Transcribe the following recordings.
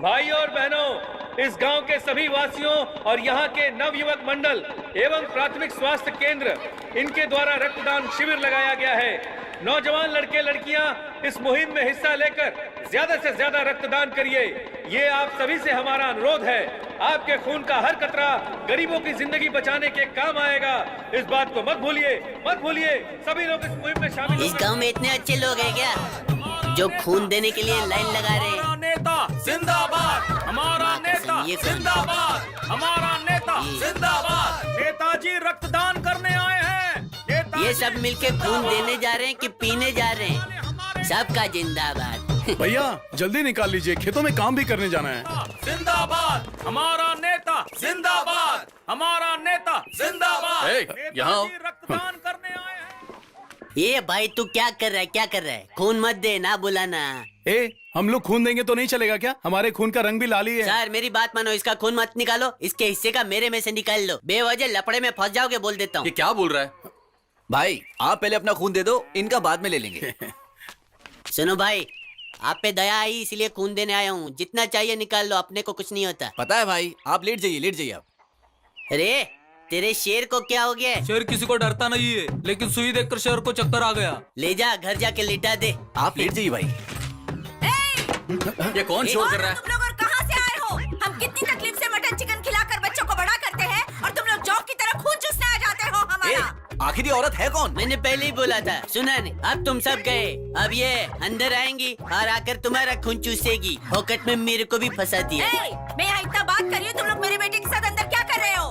भाइयों और बहनों, इस गांव के सभी वासियों और यहाँ के नवयुवक मंडल एवं प्राथमिक स्वास्थ्य केंद्र इनके द्वारा रक्तदान शिविर लगाया गया है। नौजवान लड़के लड़कियां इस मुहिम में हिस्सा लेकर ज्यादा से ज्यादा रक्तदान करिए। ये आप सभी से हमारा अनुरोध है। आपके खून का हर कतरा गरीबों की जिंदगी बचाने के काम आएगा। इस बात को मत भूलिए, मत भूलिए। सभी लोग इस मुहिम में शामिल। इस गांव में इतने अच्छे लोग हैं क्या जो खून देने के लिए लाइन लगा रहे हैं? नेता जिंदाबाद, हमारा नेता जिंदाबाद, हमारा नेता जिंदाबाद। नेताजी रक्तदान करने आए हैं। ये सब मिलके खून देने जा रहे हैं कि पीने जा रहे हैं? सबका जिंदाबाद। भैया जल्दी निकाल लीजिए, खेतों में काम भी करने जाना है। जिंदाबाद, हमारा नेता जिंदाबाद, हमारा नेता जिंदाबाद। यहाँ रक्तदान करने आए हैं। ये भाई तू क्या कर रहा है, क्या कर रहा है? खून मत दे ना, बुलाना। हम लोग खून देंगे तो नहीं चलेगा क्या? हमारे खून का रंग भी लाल ही है। सर मेरी बात मानो, इसका खून मत निकालो, इसके हिस्से का मेरे में से निकाल लो। बेवजह लपड़े में फंस जाओगे, बोल देता हूँ। ये क्या बोल रहा है? भाई आप पहले अपना खून दे दो, इनका बाद में ले लेंगे। सुनो भाई, आप पे दया आई इसलिए खून देने आया हूँ। जितना चाहिए निकाल लो, अपने को कुछ नहीं होता। पता है भाई, आप लेट जाइए आप। अरे तेरे शेर को क्या हो गया? शेर किसी को डरता नहीं है, लेकिन सुई देखकर शेर को चक्कर आ गया। ले जा घर जाके लिटा दे। आप लेट जाइए भाई। ये कौन शोर कर रहा है? तुम लोग और कहाँ से आए हो? हम कितनी तकलीफ से मटन चिकन खिलाकर बच्चों को बड़ा करते हैं और तुम लोग जॉब की तरह खून चूसने आ जाते हो हमारा। आखिर ये औरत है कौन? मैंने पहले ही बोला था। सुना नहीं? अब तुम सब गए, अब ये अंदर आएंगी और आकर तुम्हारा खून चूसेगी। पॉकेट में मेरे को भी फंसा दिया। मैं यहाँ इतना बात कर रही हूँ, तुम लोग मेरे बेटे के साथ अंदर क्या कर रहे हो?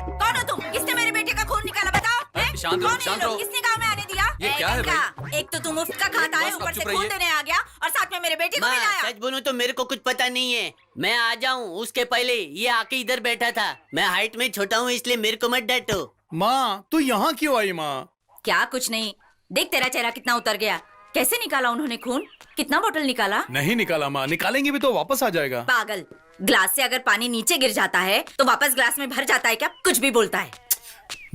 कौन हो तुम? किसने मेरे बेटे का खून निकाला बताओ? शांत रहो। किसने गाँव में आने दिया? ये क्या है भाई? एक तो तुम मुफ्त का खाता है, ऊपर से खून देने आ गया और साथ में मेरे बेटे को भी लाया। सच बोलूं तो मेरे को कुछ पता नहीं है। मैं आ जाऊं उसके पहले ये आके इधर बैठा था। मैं हाइट में छोटा हूँ इसलिए मेरे को मत डांटो। माँ तू यहाँ क्यों आई? माँ क्या कुछ नहीं, देख तेरा चेहरा कितना उतर गया। कैसे निकाला उन्होंने खून? कितना बोतल निकाला? नहीं निकाला माँ, निकालेंगे भी तो वापस आ जाएगा। पागल, ग्लास से अगर पानी नीचे गिर जाता है तो वापस ग्लास में भर जाता है क्या? कुछ भी बोलता है।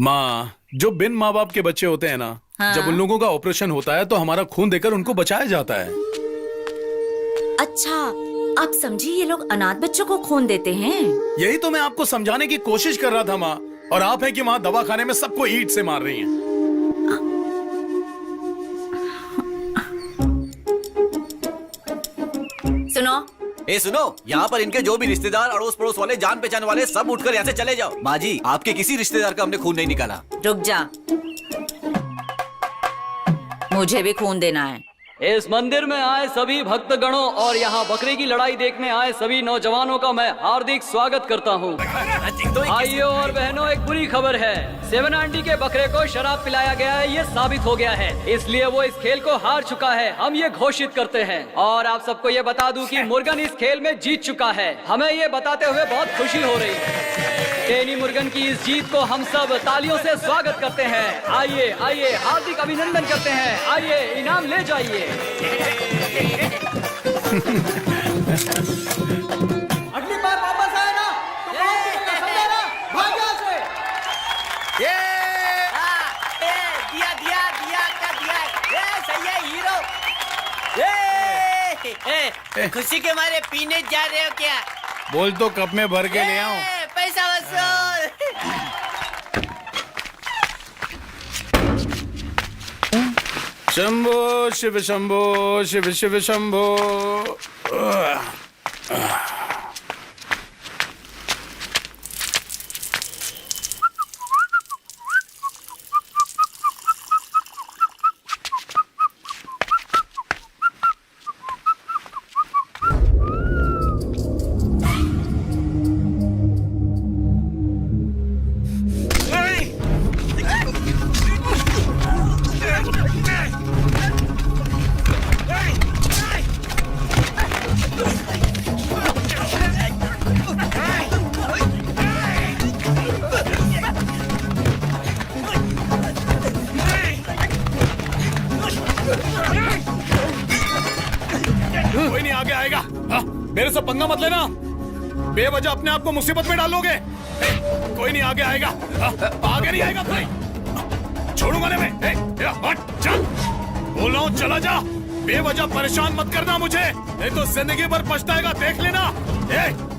माँ जो बिन माँ बाप के बच्चे होते हैं ना, हाँ? जब उन लोगों का ऑपरेशन होता है तो हमारा खून देकर उनको बचाया जाता है। अच्छा, आप समझी ये लोग अनाथ बच्चों को खून देते हैं। यही तो मैं आपको समझाने की कोशिश कर रहा था माँ, और आप है कि माँ दवाखाने में सबको ईंट से मार रही हैं। सुनो, यहाँ पर इनके जो भी रिश्तेदार अड़ोस पड़ोस वाले जान पहचान वाले सब उठकर यहाँ से चले जाओ। माँ जी, आपके किसी रिश्तेदार का हमने खून नहीं निकाला। रुक जा, मुझे भी खून देना है। इस मंदिर में आए सभी भक्तगणों और यहाँ बकरे की लड़ाई देखने आए सभी नौजवानों का मैं हार्दिक स्वागत करता हूँ। भाइयों और बहनों, एक बुरी खबर है। 7 आंटी के बकरे को शराब पिलाया गया है, ये साबित हो गया है, इसलिए वो इस खेल को हार चुका है। हम ये घोषित करते हैं। और आप सबको ये बता दूं कि मुर्गन इस खेल में जीत चुका है। हमें ये बताते हुए बहुत खुशी हो रही है। टेनी मुर्गन की इस जीत को हम सब तालियों से स्वागत करते हैं। आइए आइए, हार्दिक अभिनंदन करते हैं। आइए इनाम ले जाइए। अगली बार वापस आए ना तो समझा ना, भाग यहाँ से। दिया दिया दिया का दिया। ये सही है हीरो। खुशी के मारे पीने जा रहे हो क्या? बोल तो कप में भर के ले आऊं। पैसा वसूल। शंभो शिव शंभो शिव शिव शंभो। आगे आएगा। हाँ, मेरे से पंगा मत लेना, बेवजह अपने आप को मुसीबत में डालोगे। कोई नहीं आगे आएगा। हाँ, आगे नहीं आएगा कोई। छोड़ूंगा नहीं मैं। हट, चल, बोल रहा हूँ चला जा। बेवजह परेशान मत करना मुझे, नहीं तो जिंदगी भर पछताएगा, देख लेना।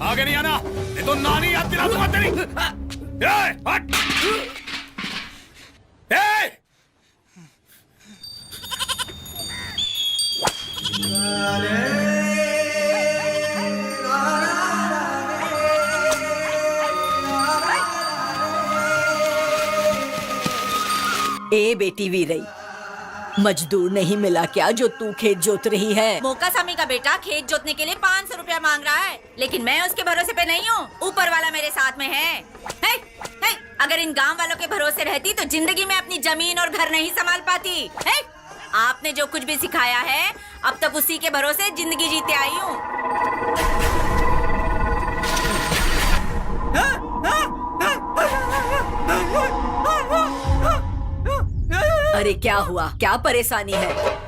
आगे नहीं आना, नहीं तो नानी याद दिला दूंगा तेरी। हट। ए बेटी वीरई, मजदूर नहीं मिला क्या जो तू खेत जोत रही है? मोका स्वामी का बेटा खेत जोतने के लिए 500 रुपया मांग रहा है, लेकिन मैं उसके भरोसे पे नहीं हूँ। ऊपर वाला मेरे साथ में है। अगर इन गांव वालों के भरोसे रहती तो जिंदगी में अपनी जमीन और घर नहीं संभाल पाती। आपने जो कुछ भी सिखाया है, अब तक उसी के भरोसे जिंदगी जीते आई हूँ। अरे क्या हुआ, क्या परेशानी है?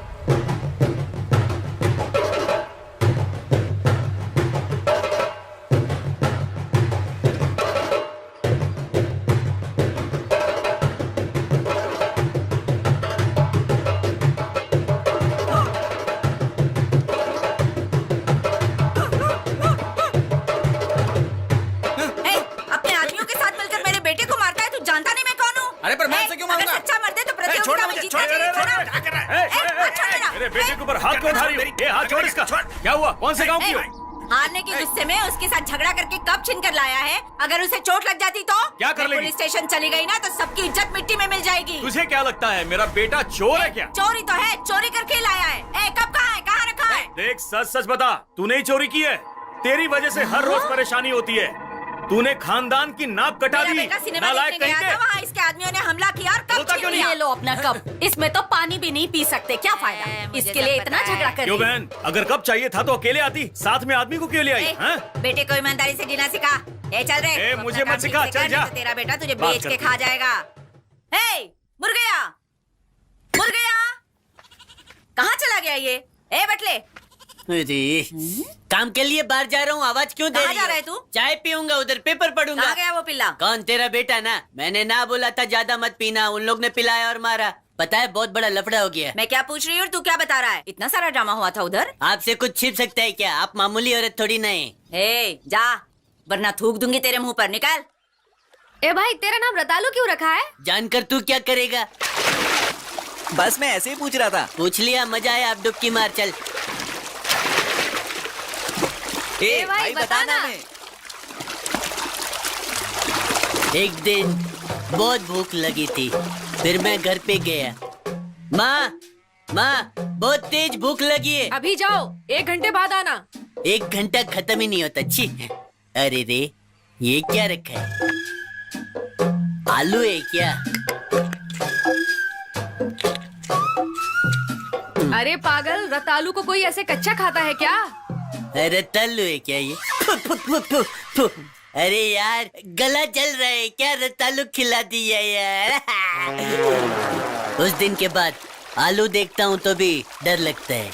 अपने आदमियों के साथ मिलकर मेरे बेटे को मारता है, तू जानता नहीं मैं कौन हूँ? अरे पर मैं उसे क्यों मारूंगा? अगर सच्चा मर्द है तो प्रतियोगिता में जीतना चाहिए। छोड़ो। मेरे बेटे के ऊपर हाथ क्यों उठा रही हो? ये हाथ छोड़ इसका। क्या हुआ? कौन से गांव की हो? हारने के गुस्से में उसके साथ झगड़ा करके कप छीन कर लाया है। अगर उसे चोट लग जाती तो क्या कर लेगी? पुलिस स्टेशन चली गई ना तो सबकी इज्जत मिट्टी में मिल जाएगी। तुझे क्या लगता है मेरा बेटा चोर है क्या? चोरी तो है, चोरी करके लाया है। कब कहाँ है, कहाँ रखा है? देख, सच सच बता, तूने ही चोरी की है। तेरी वजह से हर रोज परेशानी होती है। तूने खानदान की नाक कटा मेरा दी। बेटा सिनेमा नालायक देखने कहीं गया के। था, वहाँ इसके आदमियों ने हमला किया और कप बोलता क्यों छीन नहीं? लिया। ये लो अपना कप, इसमें तो पानी भी नहीं पी सकते, क्या फायदा? मुझे इसके लिए सब इतना पता है। झगड़ा कर क्यों रही? बहन, अगर कब चाहिए था तो अकेले आती, साथ में आदमी को क्यों ले आई? ए, हाँ? बेटे को ईमानदारी से जीना सिखा। चल रे। ए, तू मुझे अपना मत काम सिखा, ठीक से चल कर, जा। नहीं तो तेरा बेटा तुझे बात बेच के करते खा जाएगा। मुर्गिया, मुर्गिया, कहाँ चला गया ये? बटले, अरे, काम के लिए बाहर जा रहा हूँ, आवाज क्यों दे कहाँ रही जा हो? रहा है तू? चाय पीऊंगा, उधर पेपर पढ़ूंगा। कहाँ गया वो पिल्ला? कौन, तेरा बेटा ना? मैंने ना बोला था ज्यादा मत पीना, उन लोग ने पिलाया और मारा। पता है, बहुत बड़ा लफड़ा हो गया। मैं क्या पूछ रही हूँ और तू क्या बता रहा है? इतना सारा ड्रामा हुआ था उधर। आपसे कुछ छिप सकता है क्या? आप मामूली औरत थोड़ी ना है। जा, वरना थूक दूंगी तेरे मुंह पर। निकाल। ए भाई, तेरा नाम रतालू क्यों रखा है? जानकर तू क्या करेगा? बस मैं ऐसे ही पूछ रहा था। पूछ लिया, मजा आया, अब डुबकी मार चल। ए भाई, बता ना। एक दिन बहुत भूख लगी थी, फिर मैं घर पे गया। माँ, बहुत तेज भूख लगी है। अभी जाओ, 1 घंटे बाद आना। 1 घंटा खत्म ही नहीं होता। छी, अरे रे, ये क्या रखा है? आलू है क्या? अरे पागल, रतालू को कोई ऐसे कच्चा खाता है क्या? अरे तल्लू है क्या ये? फु, फु, फु, फु, फु। अरे यार, गला जल रहा है क्या? रतालू खिला दिया यार। उस दिन के बाद आलू देखता हूँ तो भी डर लगता है।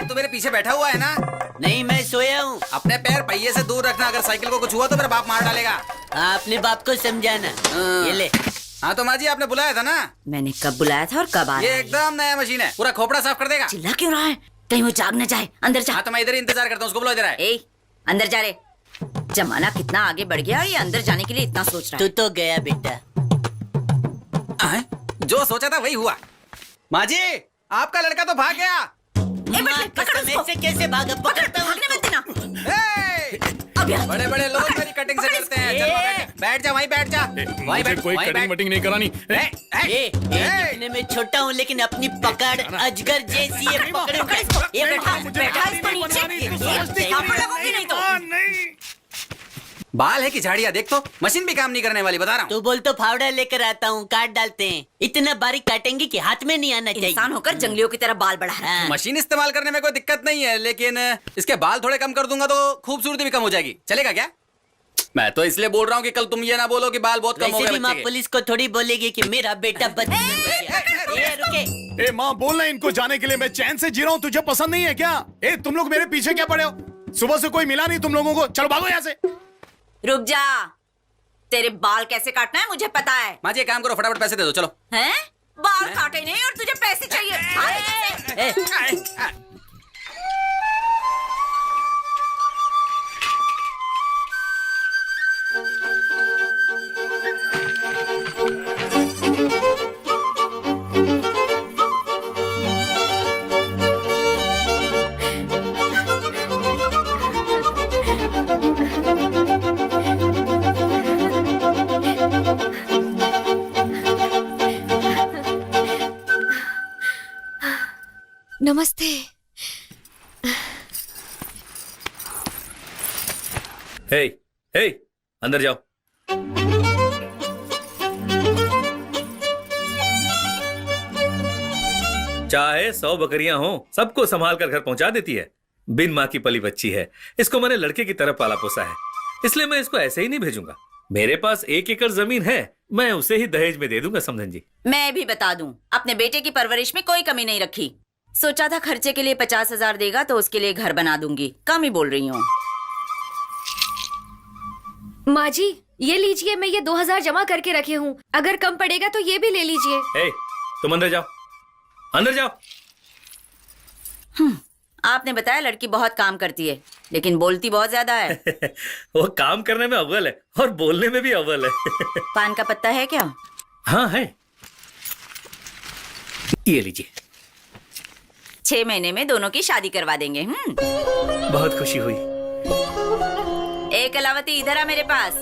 तू मेरे पीछे बैठा हुआ है ना? नहीं, मैं सोया हूँ। अपने पैर पहिए से दूर रखना, अगर साइकिल को कुछ हुआ तो मेरा बाप मार डालेगा। हाँ, अपने बाप को समझाना। ये ले। हाँ तो माँ जी, आपने बुलाया था ना? मैंने कब बुलाया था और कब आया? ये एकदम नया मशीन है, पूरा खोपड़ा साफ कर देगा। चिल्ला क्यों रहा है? कहीं वो जाग न जाए। अंदर जा। हाँ तो मैं इधर ही इंतजार करता हूँ, उसको बुलाओ इधर आए। अंदर जा रे। जमाना कितना आगे बढ़ गया और ये अंदर जाने के लिए इतना सोच रहा तू है। तो गया बेटा। जो सोचा था वही हुआ। माँ जी, आपका लड़का तो भाग गया। माँ कसम, ऐसे कैसे भागा? पकड़ता हूँ भागने मत देना। बड़े बड़े लोग मेरी कटिंग से करते हैं। चल बैठ जा, वहीं बैठ जा। वहीं मुझे बैठ, कोई वहीं कटिंग बैठ। वटिंग नहीं करानी। ये दिखने में छोटा हूँ लेकिन अपनी पकड़ अजगर जैसी है। पकड़ूंगा। ये बैठा बैठा इसको नीचे। थापड़ लगूंगी नहीं तो। बाल है कि झाड़ियाँ? देख तो, मशीन भी काम नहीं करने वाली, बता रहा हूँ। तू बोल तो फावड़ा लेकर आता हूँ, काट डालते हैं। इतना बारीक काटेंगे कि हाथ में नहीं आना चाहिए। इंसान होकर जंगलियों की तरह बाल बढ़ा रहा है। हाँ। मशीन इस्तेमाल करने में कोई दिक्कत नहीं है, लेकिन इसके बाल थोड़े कम कर दूंगा तो खूबसूरती भी कम हो जाएगी। चलेगा क्या? मैं तो इसलिए बोल रहा हूँ कि कल तुम ये ना बोलो कि बाल बहुत कम हो वैसे गए भी माँ बच्चे के। पुलिस को थोड़ी बोलेगी कि मेरा बेटा बदमाश है। ये रुके। ए माँ, बोलना इनको जाने के लिए। मैं चैन से जी रहा हूँ, तुझे पसंद नहीं है क्या? ए तुम लोग मेरे पीछे क्या पड़े हो? सुबह से कोई मिला नहीं तुम लोगों को। चलो भागो यहाँ से। रुक जा, तेरे बाल कैसे काटना है मुझे पता है। माँ जी एक काम करो, फटाफट पैसे दे दो। चलो। हैं? बाल काटे नहीं और तुझे पैसे चाहिए। भाग यहाँ से। नमस्ते। हे, हे, अंदर जाओ। चाहे 100 बकरियां हों, सबको संभाल कर घर पहुंचा देती है। बिन माँ की पली बच्ची है। इसको मैंने लड़के की तरह पाला पोसा है, इसलिए मैं इसको ऐसे ही नहीं भेजूंगा। मेरे पास 1 एकड़ जमीन है, मैं उसे ही दहेज में दे दूंगा, समझन जी। मैं भी बता दूं, अपने बेटे की परवरिश में कोई कमी नहीं रखी। सोचा था खर्चे के लिए 50,000 देगा तो उसके लिए घर बना दूंगी। कम ही बोल रही हूँ। माँ जी ये लीजिए, मैं ये 2,000 जमा करके रखे हूँ, अगर कम पड़ेगा तो ये भी ले लीजिए। हे, तुम अंदर जाओ, अंदर जाओ। आपने बताया लड़की बहुत काम करती है, लेकिन बोलती बहुत ज्यादा है। वो काम करने में अव्वल है और बोलने में भी अव्वल है। पान का पत्ता है क्या? हाँ है, ये लीजिए। 6 महीने में दोनों की शादी करवा देंगे। बहुत खुशी हुई। एक कलावती इधर आ मेरे पास।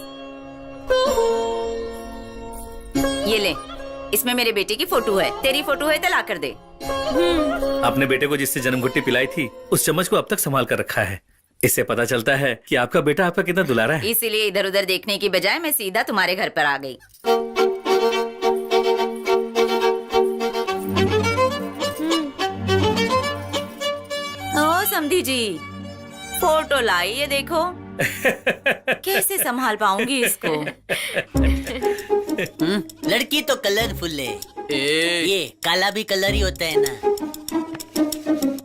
ये ले, इसमें मेरे बेटे की फोटो है। तेरी फोटो है तो ला कर दे। अपने बेटे को जिससे जन्म घुट्टी पिलाई थी, उस चम्मच को अब तक संभाल कर रखा है। इससे पता चलता है कि आपका बेटा आपका कितना दुलारा है। इसीलिए इधर उधर देखने की बजाय मैं सीधा तुम्हारे घर पर आ गई। ओ समधी जी, फोटो लाई, ये देखो। कैसे संभाल पाऊंगी इसको? लड़की तो कलरफुल है। ये काला भी कलर ही होता है ना।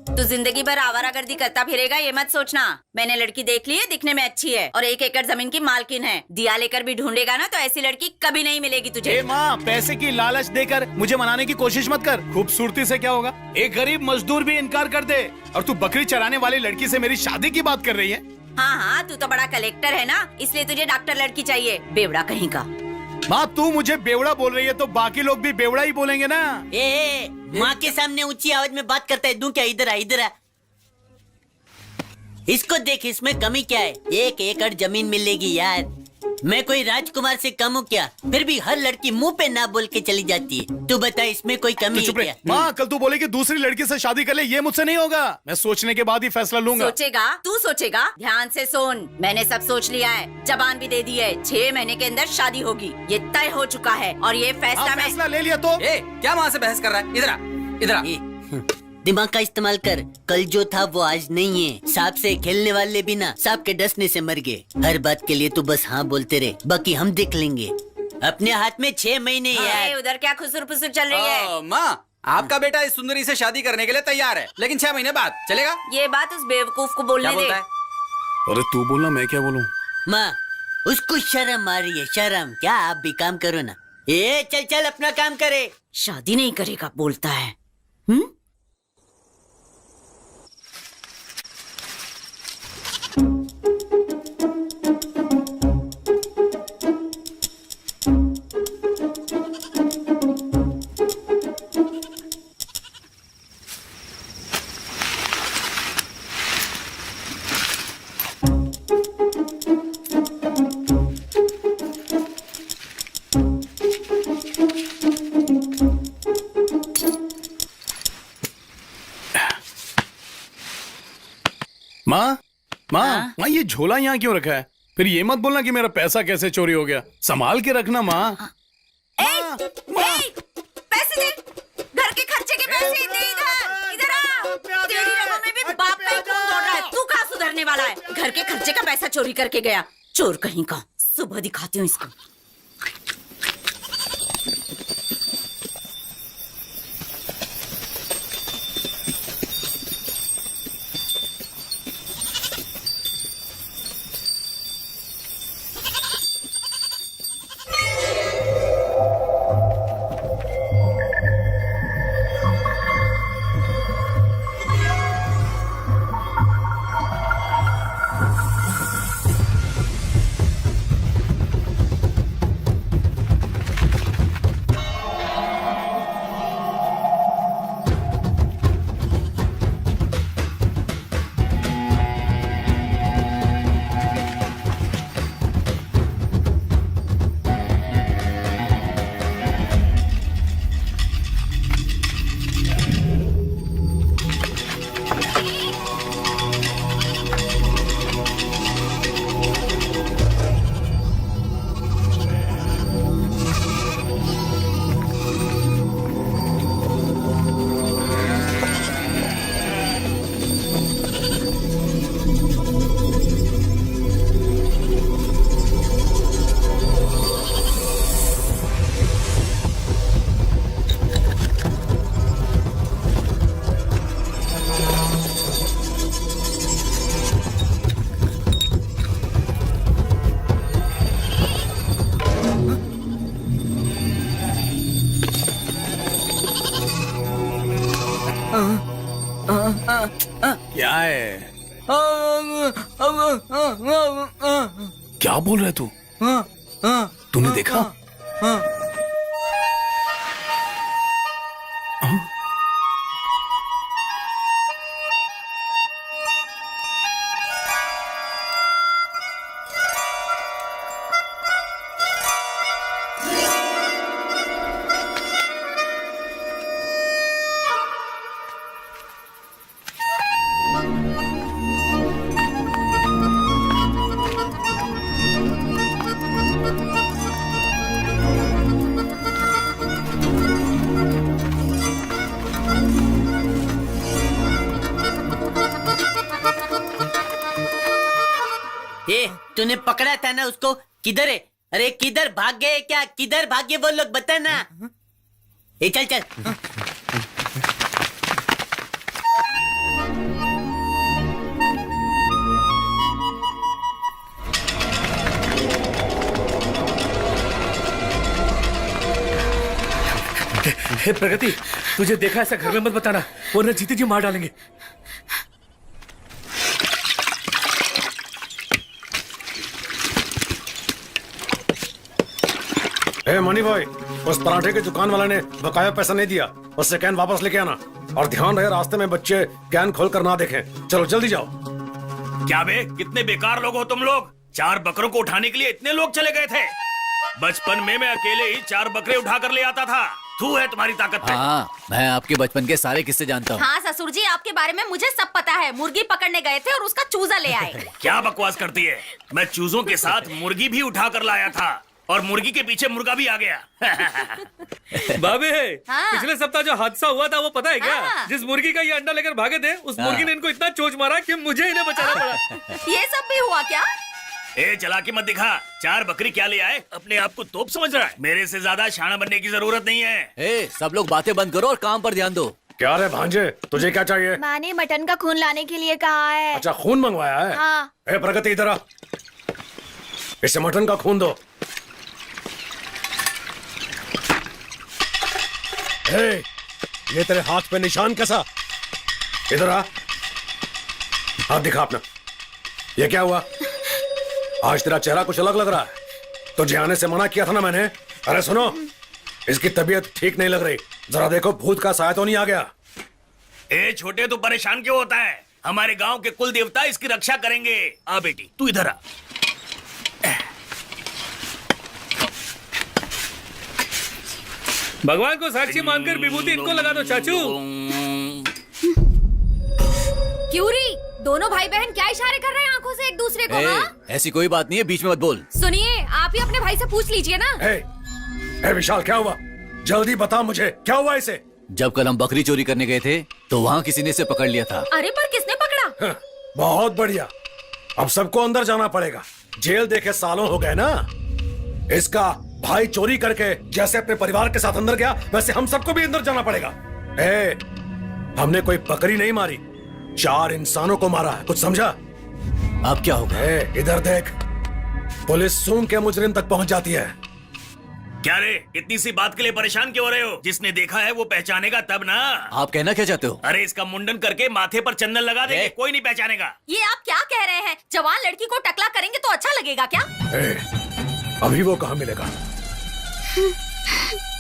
तू जिंदगी भर आवारागर्दी करता फिरेगा, ये मत सोचना। मैंने लड़की देख ली है, दिखने में अच्छी है और 1 एकड़ जमीन की मालकिन है। दिया लेकर भी ढूंढेगा ना तो ऐसी लड़की कभी नहीं मिलेगी तुझे। ए माँ, पैसे की लालच देकर मुझे मनाने की कोशिश मत कर। खूबसूरती से क्या होगा? एक गरीब मजदूर भी इनकार कर दे और तू बकरी चराने वाली लड़की से मेरी शादी की बात कर रही है? हाँ हाँ, तू तो बड़ा कलेक्टर है ना, इसलिए तुझे डॉक्टर लड़की चाहिए। बेवड़ा कहीं का। माँ, तू मुझे बेवड़ा बोल रही है तो बाकी लोग भी बेवड़ा ही बोलेंगे ना। ए, माँ के सामने ऊंची आवाज में बात करता है, दूं क्या? इधर आ, इधर आ। इसको देख, इसमें कमी क्या है? 1 एकड़ जमीन मिलेगी यार। मैं कोई राजकुमार से कम हूँ क्या? फिर भी हर लड़की मुंह पे ना बोल के चली जाती है। तू बता, इसमें कोई कमी है क्या? माँ, कल तू बोलेगी दूसरी लड़की से शादी कर ले, ये मुझसे नहीं होगा। मैं सोचने के बाद ही फैसला लूंगा। सोचेगा? तू सोचेगा? ध्यान से सुन, मैंने सब सोच लिया है, जबान भी दे दी है। 6 महीने के अंदर शादी होगी, ये तय हो चुका है और ये फैसला मैं। फैसला ले लिया तो? क्या वहाँ से बहस कर रहा है? इधर आ, इधर आ। दिमाग का इस्तेमाल कर। कल जो था वो आज नहीं है। सांप से खेलने वाले भी ना सांप के डसने से मर गए। हर बात के लिए तू बस हाँ बोलते रहे, बाकी हम देख लेंगे। अपने हाथ में 6 महीने यार। उधर क्या खुसुर फुसुर चल रही है? माँ, आपका बेटा इस सुंदरी से शादी करने के लिए तैयार है, लेकिन 6 महीने बाद चलेगा? ये बात उस बेवकूफ को बोलने क्या दे। बोलता है? अरे तू बोलना, मैं क्या बोलूं? माँ, उसको शर्म आ रही है। शर्म क्या? आप भी काम करो ना। ये चल चल अपना काम करे। शादी नहीं करेगा बोलता है। माँ, माँ, ये झोला यहाँ क्यों रखा है? फिर ये मत बोलना कि मेरा पैसा कैसे चोरी हो गया। संभाल के रखना माँ। पैसे दे, घर के खर्चे के पैसे दे। इधर आ। तेरी रगों में भी बाप का ही खून दौड़ रहा है। तू कहाँ सुधरने वाला है? घर के खर्चे का पैसा चोरी करके गया, चोर कहीं का। सुबह दिखाती हूँ इसको। है। क्या बोल रहे तू? तूने देखा? ए, तूने पकड़ा था ना उसको? किधर है? अरे किधर भाग गए क्या? किधर भाग गए वो लोग, बता ना। ए चल चल। हे प्रगति, तुझे देखा ऐसा घर में मत बताना, वरना जीते जी मार डालेंगे। हे मनी भाई, उस पराठे के दुकान वाले ने बकाया पैसा नहीं दिया, उससे कैन वापस लेके आना। और ध्यान रहे रास्ते में बच्चे कैन खोल कर ना देखें। चलो जल्दी जाओ। क्या बे, कितने बेकार लोग हो तुम लोग। 4 बकरों को उठाने के लिए इतने लोग चले गए थे। बचपन में मैं अकेले ही 4 बकरे उठा कर ले आता था। तू है तुम्हारी ताकत पे। हाँ, मैं आपके बचपन के सारे किस्से जानता हूँ। हाँ ससुर जी, आपके बारे में मुझे सब पता है। मुर्गी पकड़ने गए थे और उसका चूजा ले आए। क्या बकवास करती है? मैं चूजों के साथ मुर्गी भी उठा कर लाया था और मुर्गी के पीछे मुर्गा भी आ गया। बाबे, हाँ। पिछले सप्ताह जो हादसा हुआ था वो पता है क्या? हाँ। जिस मुर्गी का ये अंडा लेकर भागे थे, उस मुर्गी ने इनको इतना चोंच मारा कि मुझे इन्हें बचाना पड़ा। ये सब भी हुआ क्या? ए चालाकी मत दिखा। 4 बकरी क्या ले आए? अपने आप को तोप समझ रहा है? मेरे से ज्यादा शाना बनने की जरूरत नहीं है। ए, सब लोग बातें बंद करो और काम पर ध्यान दो। क्या रे भांजे, तुझे क्या चाहिए? माँ ने मटन का खून लाने के लिए कहा है। अच्छा, खून मंगवाया है? हाँ। हे प्रगति, इधर आ। इसे मटन का खून दो। हे, ये तेरे हाथ पे निशान कैसा? इधर आ, हाथ दिखा अपना। ये क्या हुआ? आज तेरा चेहरा कुछ अलग लग रहा है। तुझे आने से मना किया था ना मैंने। अरे सुनो, इसकी तबीयत ठीक नहीं लग रही। जरा देखो भूत का साया तो नहीं आ गया। ए छोटे, तू परेशान क्यों होता है? हमारे गांव के कुल देवता इसकी रक्षा करेंगे। आ बेटी, तू इधर आ। भगवान को साक्षी मानकर विभूति इनको लगा दो चाचू। क्यूरी, दोनों भाई बहन क्या इशारे कर रहे हैं आंखों से एक दूसरे को? ए, हाँ? ऐसी कोई बात नहीं है, बीच में मत बोल। सुनिए, आप ही अपने भाई से पूछ लीजिए ना। हे विशाल, क्या हुआ? जल्दी बता मुझे, क्या हुआ इसे? जब कल हम बकरी चोरी करने गए थे तो वहाँ किसी ने इसे पकड़ लिया था। अरे पर किसने पकड़ा? बहुत बढ़िया, अब सबको अंदर जाना पड़ेगा। जेल देखे सालों हो गए ना। इसका भाई चोरी करके जैसे अपने परिवार के साथ अंदर गया, वैसे हम सबको भी अंदर जाना पड़ेगा। हमने कोई बकरी नहीं मारी, 4 इंसानों को मारा है, कुछ समझा? अब क्या होगा? इधर देख, पुलिस सूंघ के मुजरिम तक पहुंच जाती है। क्या रे, इतनी सी बात के लिए परेशान क्यों हो रहे हो? जिसने देखा है वो पहचानेगा तब ना। आप कहना क्या चाहते हो? अरे इसका मुंडन करके माथे पर चंदन लगा देंगे, कोई नहीं पहचानेगा। ये आप क्या कह रहे हैं? जवान लड़की को टकला करेंगे तो अच्छा लगेगा क्या? अभी वो कहाँ मिलेगा?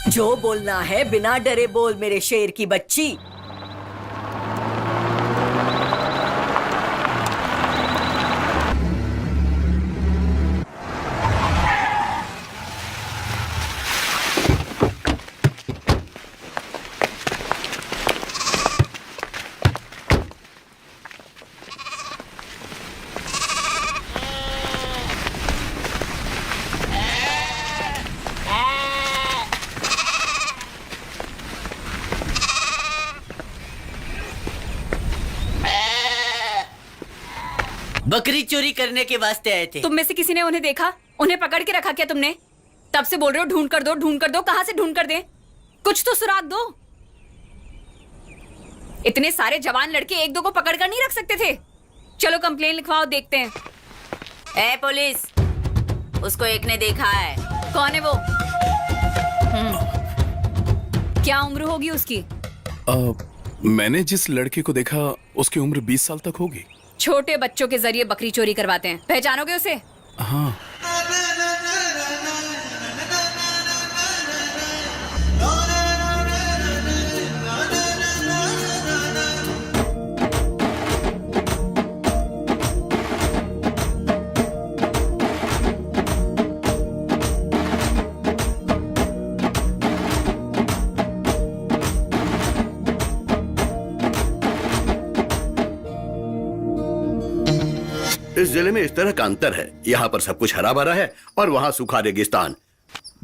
जो बोलना है बिना डरे बोल, मेरे शेर की बच्ची। बकरी चोरी करने के वास्ते आए थे। तुम में से किसी ने उन्हें देखा? उन्हें पकड़ के रखा क्या तुमने? तब से बोल रहे हो ढूंढ कर दो, ढूंढ कर दो। कहाँ से ढूंढ कर दे? कुछ तो सुराग दो। इतने सारे जवान लड़के एक दो को पकड़ कर नहीं रख सकते थे? चलो कंप्लेन लिखवाओ, देखते हैं। ए पुलिस, उसको एक ने देखा है। कौन है वो? क्या उम्र होगी उसकी? मैंने जिस लड़के को देखा उसकी उम्र 20 साल तक होगी। छोटे बच्चों के जरिए बकरी चोरी करवाते हैं, पहचानोगे उसे? हाँ। इस जिले में इस तरह का अंतर है, यहाँ पर सब कुछ हरा भरा है और वहाँ सूखा रेगिस्तान।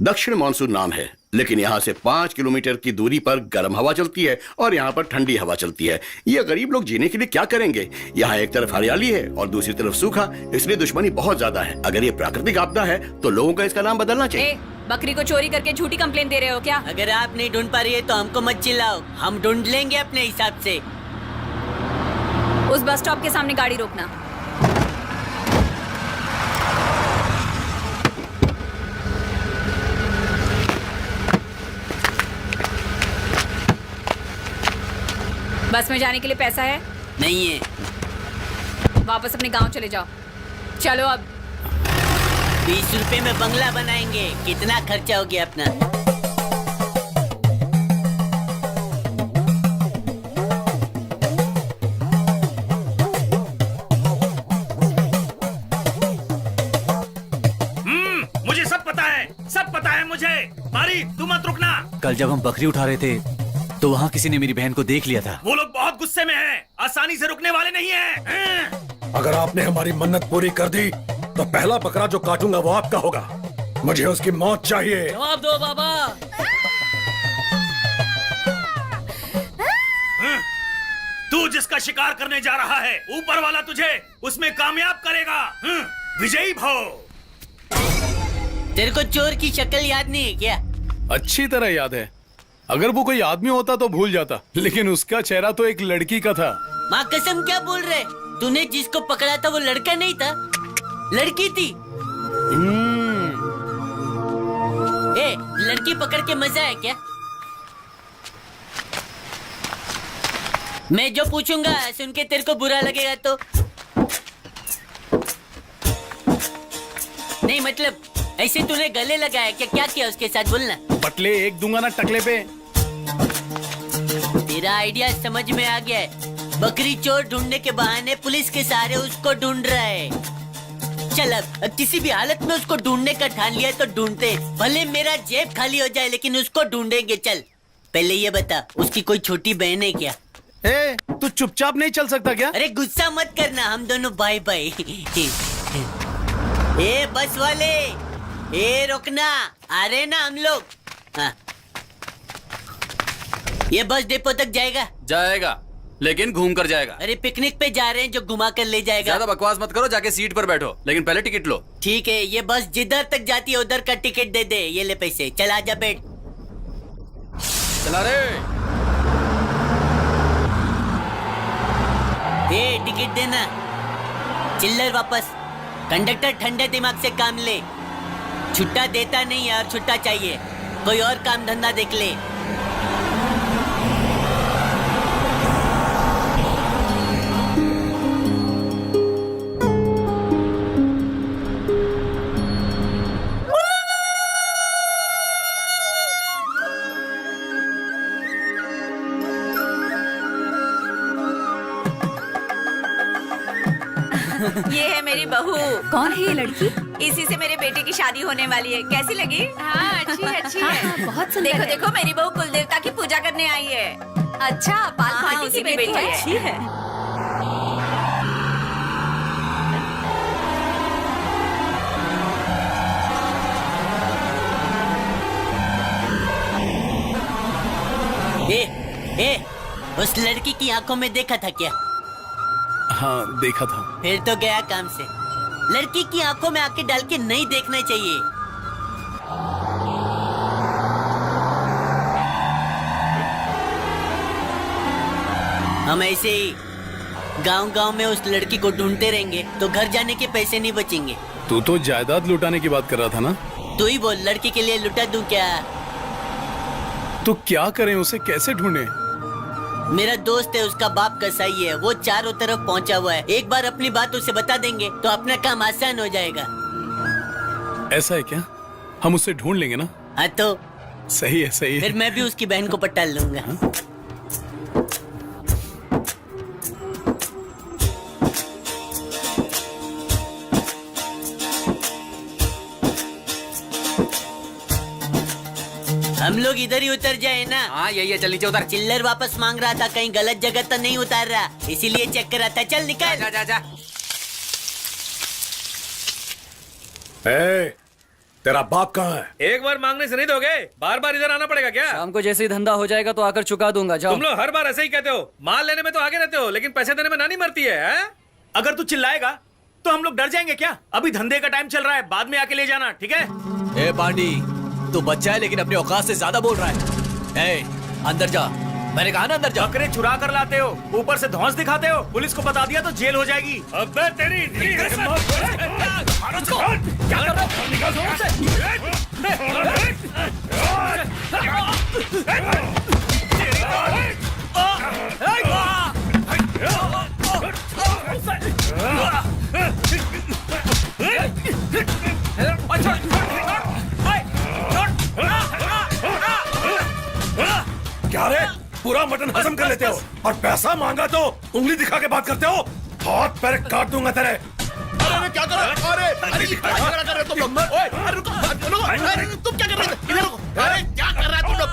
दक्षिण मानसून नाम है, लेकिन यहाँ से 5 किलोमीटर की दूरी पर गर्म हवा चलती है और यहाँ पर ठंडी हवा चलती है। ये गरीब लोग जीने के लिए क्या करेंगे? यहाँ एक तरफ हरियाली है और दूसरी तरफ सूखा, इसलिए दुश्मनी बहुत ज्यादा है। अगर ये प्राकृतिक आपदा है तो लोगों का इसका नाम बदलना चाहिए। बकरी को चोरी करके झूठी कंप्लेन दे रहे हो क्या? अगर आप नहीं ढूंढ पा रही है तो हमको मत चिल्लाओ, हम ढूंढ लेंगे अपने हिसाब से। उस बस स्टॉप के सामने गाड़ी रोकना। बस में जाने के लिए पैसा है? नहीं है। वापस अपने गांव चले जाओ। चलो अब। 20 रुपए में बंगला बनाएंगे। कितना खर्चा हो गया अपना? मुझे सब पता है मुझे। मारी, तू मत रुकना। कल जब हम बकरी उठा रहे थे तो वहाँ किसी ने मेरी बहन को देख लिया था। वो लोग बहुत गुस्से में हैं, आसानी से रुकने वाले नहीं हैं। अगर आपने हमारी मन्नत पूरी कर दी तो पहला बकरा जो काटूंगा वो आपका होगा। मुझे उसकी मौत चाहिए। जवाब दो बाबा। तू जिसका शिकार करने जा रहा है, ऊपर वाला तुझे उसमें कामयाब करेगा। विजयी भव। तेरे को चोर की शक्ल याद नहीं है क्या? अच्छी तरह याद है। अगर वो कोई आदमी होता तो भूल जाता, लेकिन उसका चेहरा तो एक लड़की का था। माँ कसम, क्या बोल रहे? तूने जिसको पकड़ा था वो लड़का नहीं था, लड़की थी। ए, लड़की पकड़ के मजा है क्या? मैं जो पूछूंगा सुन के तेरे को बुरा लगेगा तो? नहीं मतलब ऐसे तूने गले लगाया क्या? क्या किया उसके साथ, बोलना। बटले एक दूंगा ना टकले पे। तेरा आइडिया समझ में आ गया है। बकरी चोर ढूंढने के बहाने पुलिस के सहारे उसको ढूंढ रहा है। चल अब किसी भी हालत में उसको ढूंढने का ठान लिया तो ढूंढते, भले मेरा जेब खाली हो जाए लेकिन उसको ढूंढेंगे। चल पहले ये बता, उसकी कोई छोटी बहन है क्या? ए, तू चुपचाप नहीं चल सकता क्या? अरे गुस्सा मत करना, हम दोनों भाई भाई। ए बस वाले, ए रोकना, आ रहे ना हम लोग। हाँ। ये बस डिपो तक जाएगा, लेकिन घूम कर जाएगा। अरे पिकनिक पे जा रहे हैं जो घुमा कर ले जाएगा। ज्यादा बकवास मत करो, जाके सीट पर बैठो, लेकिन पहले टिकट लो। ठीक है, ये बस जिधर तक जाती है उधर का टिकट दे दे। ये ले पैसे, चल आजा बैठ। चला रे। ए टिकट देना, चिल्लर वापस। कंडक्टर ठंडे दिमाग से काम ले, छुट्टा देता नहीं है और छुट्टा चाहिए। कोई और काम धंधा देख ले। ये है मेरी बहू। कौन है ये लड़की? इसी से मेरे बेटे की शादी होने वाली है। कैसी लगी? हाँ अच्छी है। बहुत सुंदर देखो है। देखो, मेरी बहू कुल देवता की पूजा करने आई है। अच्छा, पाल हाँ, भाती उसी की में बेटी बैठी है। अच्छी है। ए, उस लड़की की आंखों में देखा था क्या? हाँ देखा था। फिर तो गया काम से। लड़की की आंखों में आंखें डाल के नहीं देखना चाहिए। हम ऐसे ही गांव-गांव में उस लड़की को ढूंढते रहेंगे तो घर जाने के पैसे नहीं बचेंगे। तू तो जायदाद लुटाने की बात कर रहा था ना? तू ही बोल, लड़की के लिए लुटा दूं क्या? तो क्या करें, उसे कैसे ढूंढे? मेरा दोस्त है, उसका बाप कसाई है, वो चारों तरफ पहुंचा हुआ है। एक बार अपनी बात उसे बता देंगे तो अपना काम आसान हो जाएगा। ऐसा है क्या? हम उससे ढूंढ लेंगे ना? हाँ तो सही है, सही है। फिर मैं भी उसकी बहन को पटाल लूंगा। हम लोग इधर ही उतर जाए ना? हाँ यही है, चल नीचे उतर। चिल्लर वापस मांग रहा था, कहीं गलत जगह तो नहीं उतार रहा, इसीलिए चेक कर रहा था। चल निकल। जा जा जा। ए, तेरा बाप कहाँ है? एक बार मांगने से नहीं दोगे, बार बार इधर आना पड़ेगा क्या? शाम को जैसे ही धंधा हो जाएगा तो आकर चुका दूंगा। जाओ। तुम लोग हर बार ऐसे ही कहते हो, माल लेने में तो आगे रहते हो लेकिन पैसे देने में नानी मरती है? अगर तू चिल्लाएगा तो हम लोग डर जाएंगे क्या? अभी धंधे का टाइम चल रहा है, बाद में आके ले जाना, ठीक है? ए पांडी, तू बच्चा है लेकिन अपने औकात से ज्यादा बोल रहा है। ए, अंदर जा, मैंने कहा ना अंदर जा। बकरे चुरा कर लाते हो, ऊपर से धौंस दिखाते हो, पुलिस को बता दिया तो जेल हो जाएगी। अबे तेरी क्या कर रहा क्या रे, पूरा मटन हजम कर लेते हो और पैसा मांगा तो उंगली दिखा के बात करते हो? हाथ पैर काट दूंगा तेरे। अरे क्या कर रहे हो? अरे झगड़ा कर रहे हो तुम लोग? ओए, अरे रुको, अरे तुम क्या कर रहे हो? इधर रुको। अरे क्या कर रहा है तुम लोग?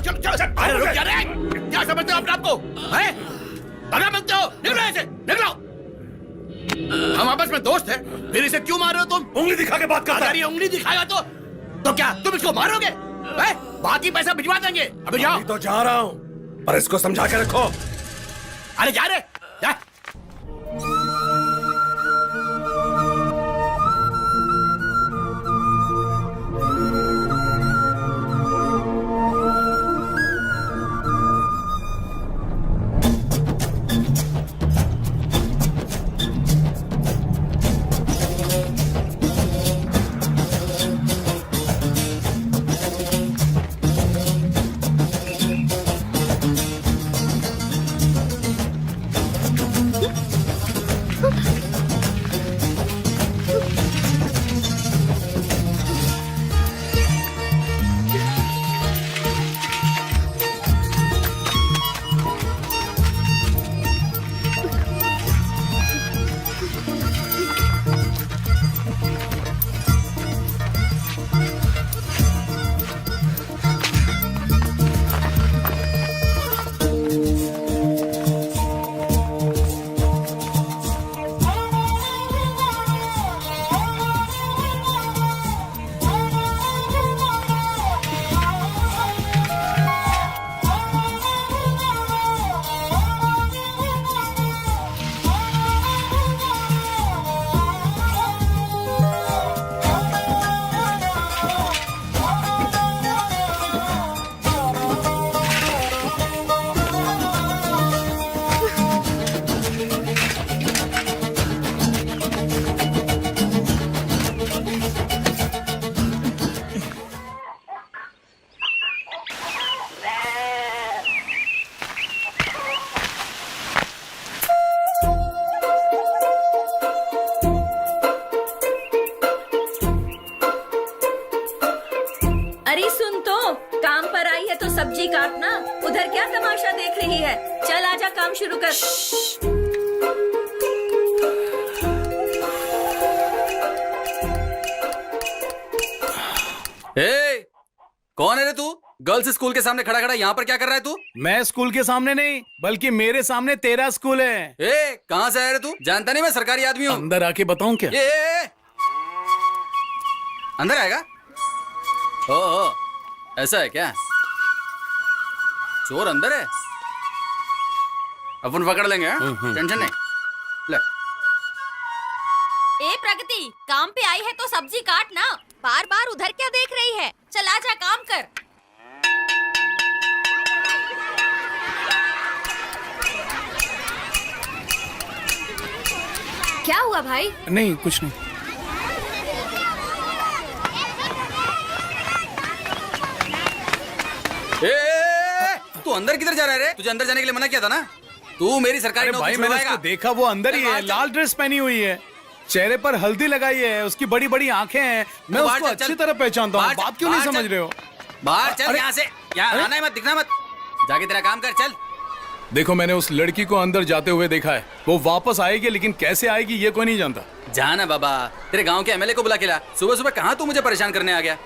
चल चल, अरे रुक जा रे। क्या समझते हो अपने आप को? हैं? भगा मांगते हो? निकलो ऐसे, निकलो। हम आपस में दोस्त हैं, फिर इसे क्यों मार रहे हो तुम? उंगली दिखा के बात करता है। अगर ये उंगली दिखाएगा तो क्या तुम इसको मारोगे? हैं? बाकी पैसा भिजवा देंगे। अभी जाओ। तो जा रहा हूँ, पर इसको समझा के रखो। अरे जा रे, जा। सब्जी काटना, उधर क्या तमाशा देख रही है? चल आजा, काम शुरू कर। ए, कौन है रे तू? गर्ल्स स्कूल के सामने खड़ा खड़ा यहाँ पर क्या कर रहा है तू? मैं स्कूल के सामने नहीं, बल्कि मेरे सामने तेरा स्कूल है। ए, कहाँ से आया रे तू? जानता नहीं मैं सरकारी आदमी हूँ। अंदर आके बताऊं क्या? अंदर आएगा? ओ, ऐसा है क्या? चोर अंदर है, अपन पकड़ लेंगे। टेंशन नहीं। ले। ए प्रगति, काम पे आई है तो सब्जी काट ना, बार बार उधर क्या देख रही है? चल आजा, काम कर। क्या हुआ भाई? नहीं, कुछ नहीं। तू अंदर किधर जा रहा है रे? तुझे अंदर जाने के लिए मना किया था ना। तू मेरी सरकारी अरे भाई नौकरी मैंने छुड़वाएगा। उसको देखा, वो अंदर ही है, लाल ड्रेस पहनी हुई है, चेहरे पर हल्दी लगाई है, उसकी बड़ी बड़ी आंखें हैं, मैं तो बाहर उसको चल, अच्छी चल। तरह पहचानता हूँ। बाहर चल, बात क्यों नहीं बाहर समझ चल। रहे हो? बाहर चल अरे, यहाँ से, यहाँ अरे। आना ही मत, दिखना मत, जाके तेरा काम कर, चल। देखो मैंने उस लड़की को अंदर जाते हुए देखा है, वो वापस आएगी, लेकिन कैसे आएगी ये कोई नहीं जानता। जाना बाबा, तेरे गांव के एमएलए को बुला के ला। सुबह सुबह कहाँ तू मुझे परेशान करने आ गया?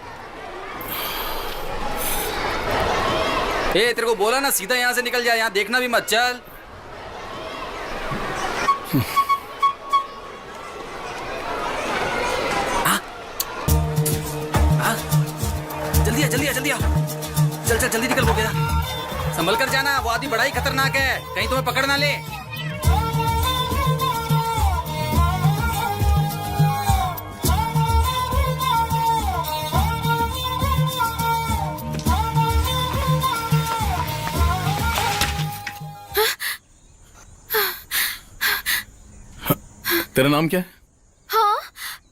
ए, तेरे को बोला ना सीधा यहाँ से निकल जा, यहाँ देखना भी मत, चल। जल्दी आ, जल्दी आ, जल्दी आ। चल चल जल्दी निकल, हो गया। संभल कर जाना, वो आदमी बड़ा ही खतरनाक है, कहीं तुम्हें पकड़ ना ले। तेरा नाम क्या है? हाँ,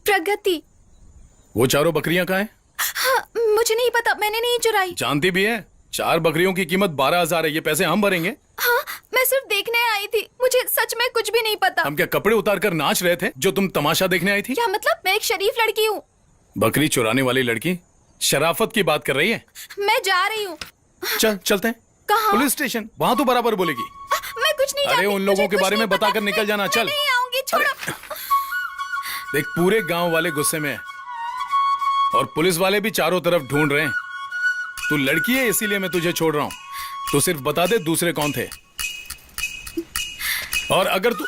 प्रगति। वो चारों बकरियां कहाँ हैं? हाँ, मुझे नहीं पता, मैंने नहीं चुराई। जानती भी है 4 बकरियों की कीमत 12,000 है, ये पैसे हम भरेंगे। हाँ, मैं सिर्फ देखने आई थी, मुझे सच में कुछ भी नहीं पता। हम क्या कपड़े उतार कर नाच रहे थे जो तुम तमाशा देखने आई थी? क्या मतलब? मैं एक शरीफ लड़की हूँ। बकरी चुराने वाली लड़की शराफत की बात कर रही है। मैं जा रही हूँ। चल चलते हैं। कहाँ? पुलिस स्टेशन, वहाँ तो बराबर बोलेगी। मैं कुछ नहीं अरे जानती, उन लोगों मुझे के कुछ बारे में नहीं पता। बताकर निकल जाना, मैं चल। नहीं आऊंगी, छोड़ो। देख पूरे गांव वाले गुस्से में हैं और पुलिस वाले भी चारों तरफ ढूंढ रहे हैं। तू लड़की है इसीलिए मैं तुझे छोड़ रहा हूं। तू सिर्फ बता दे दूसरे कौन थे, और अगर तू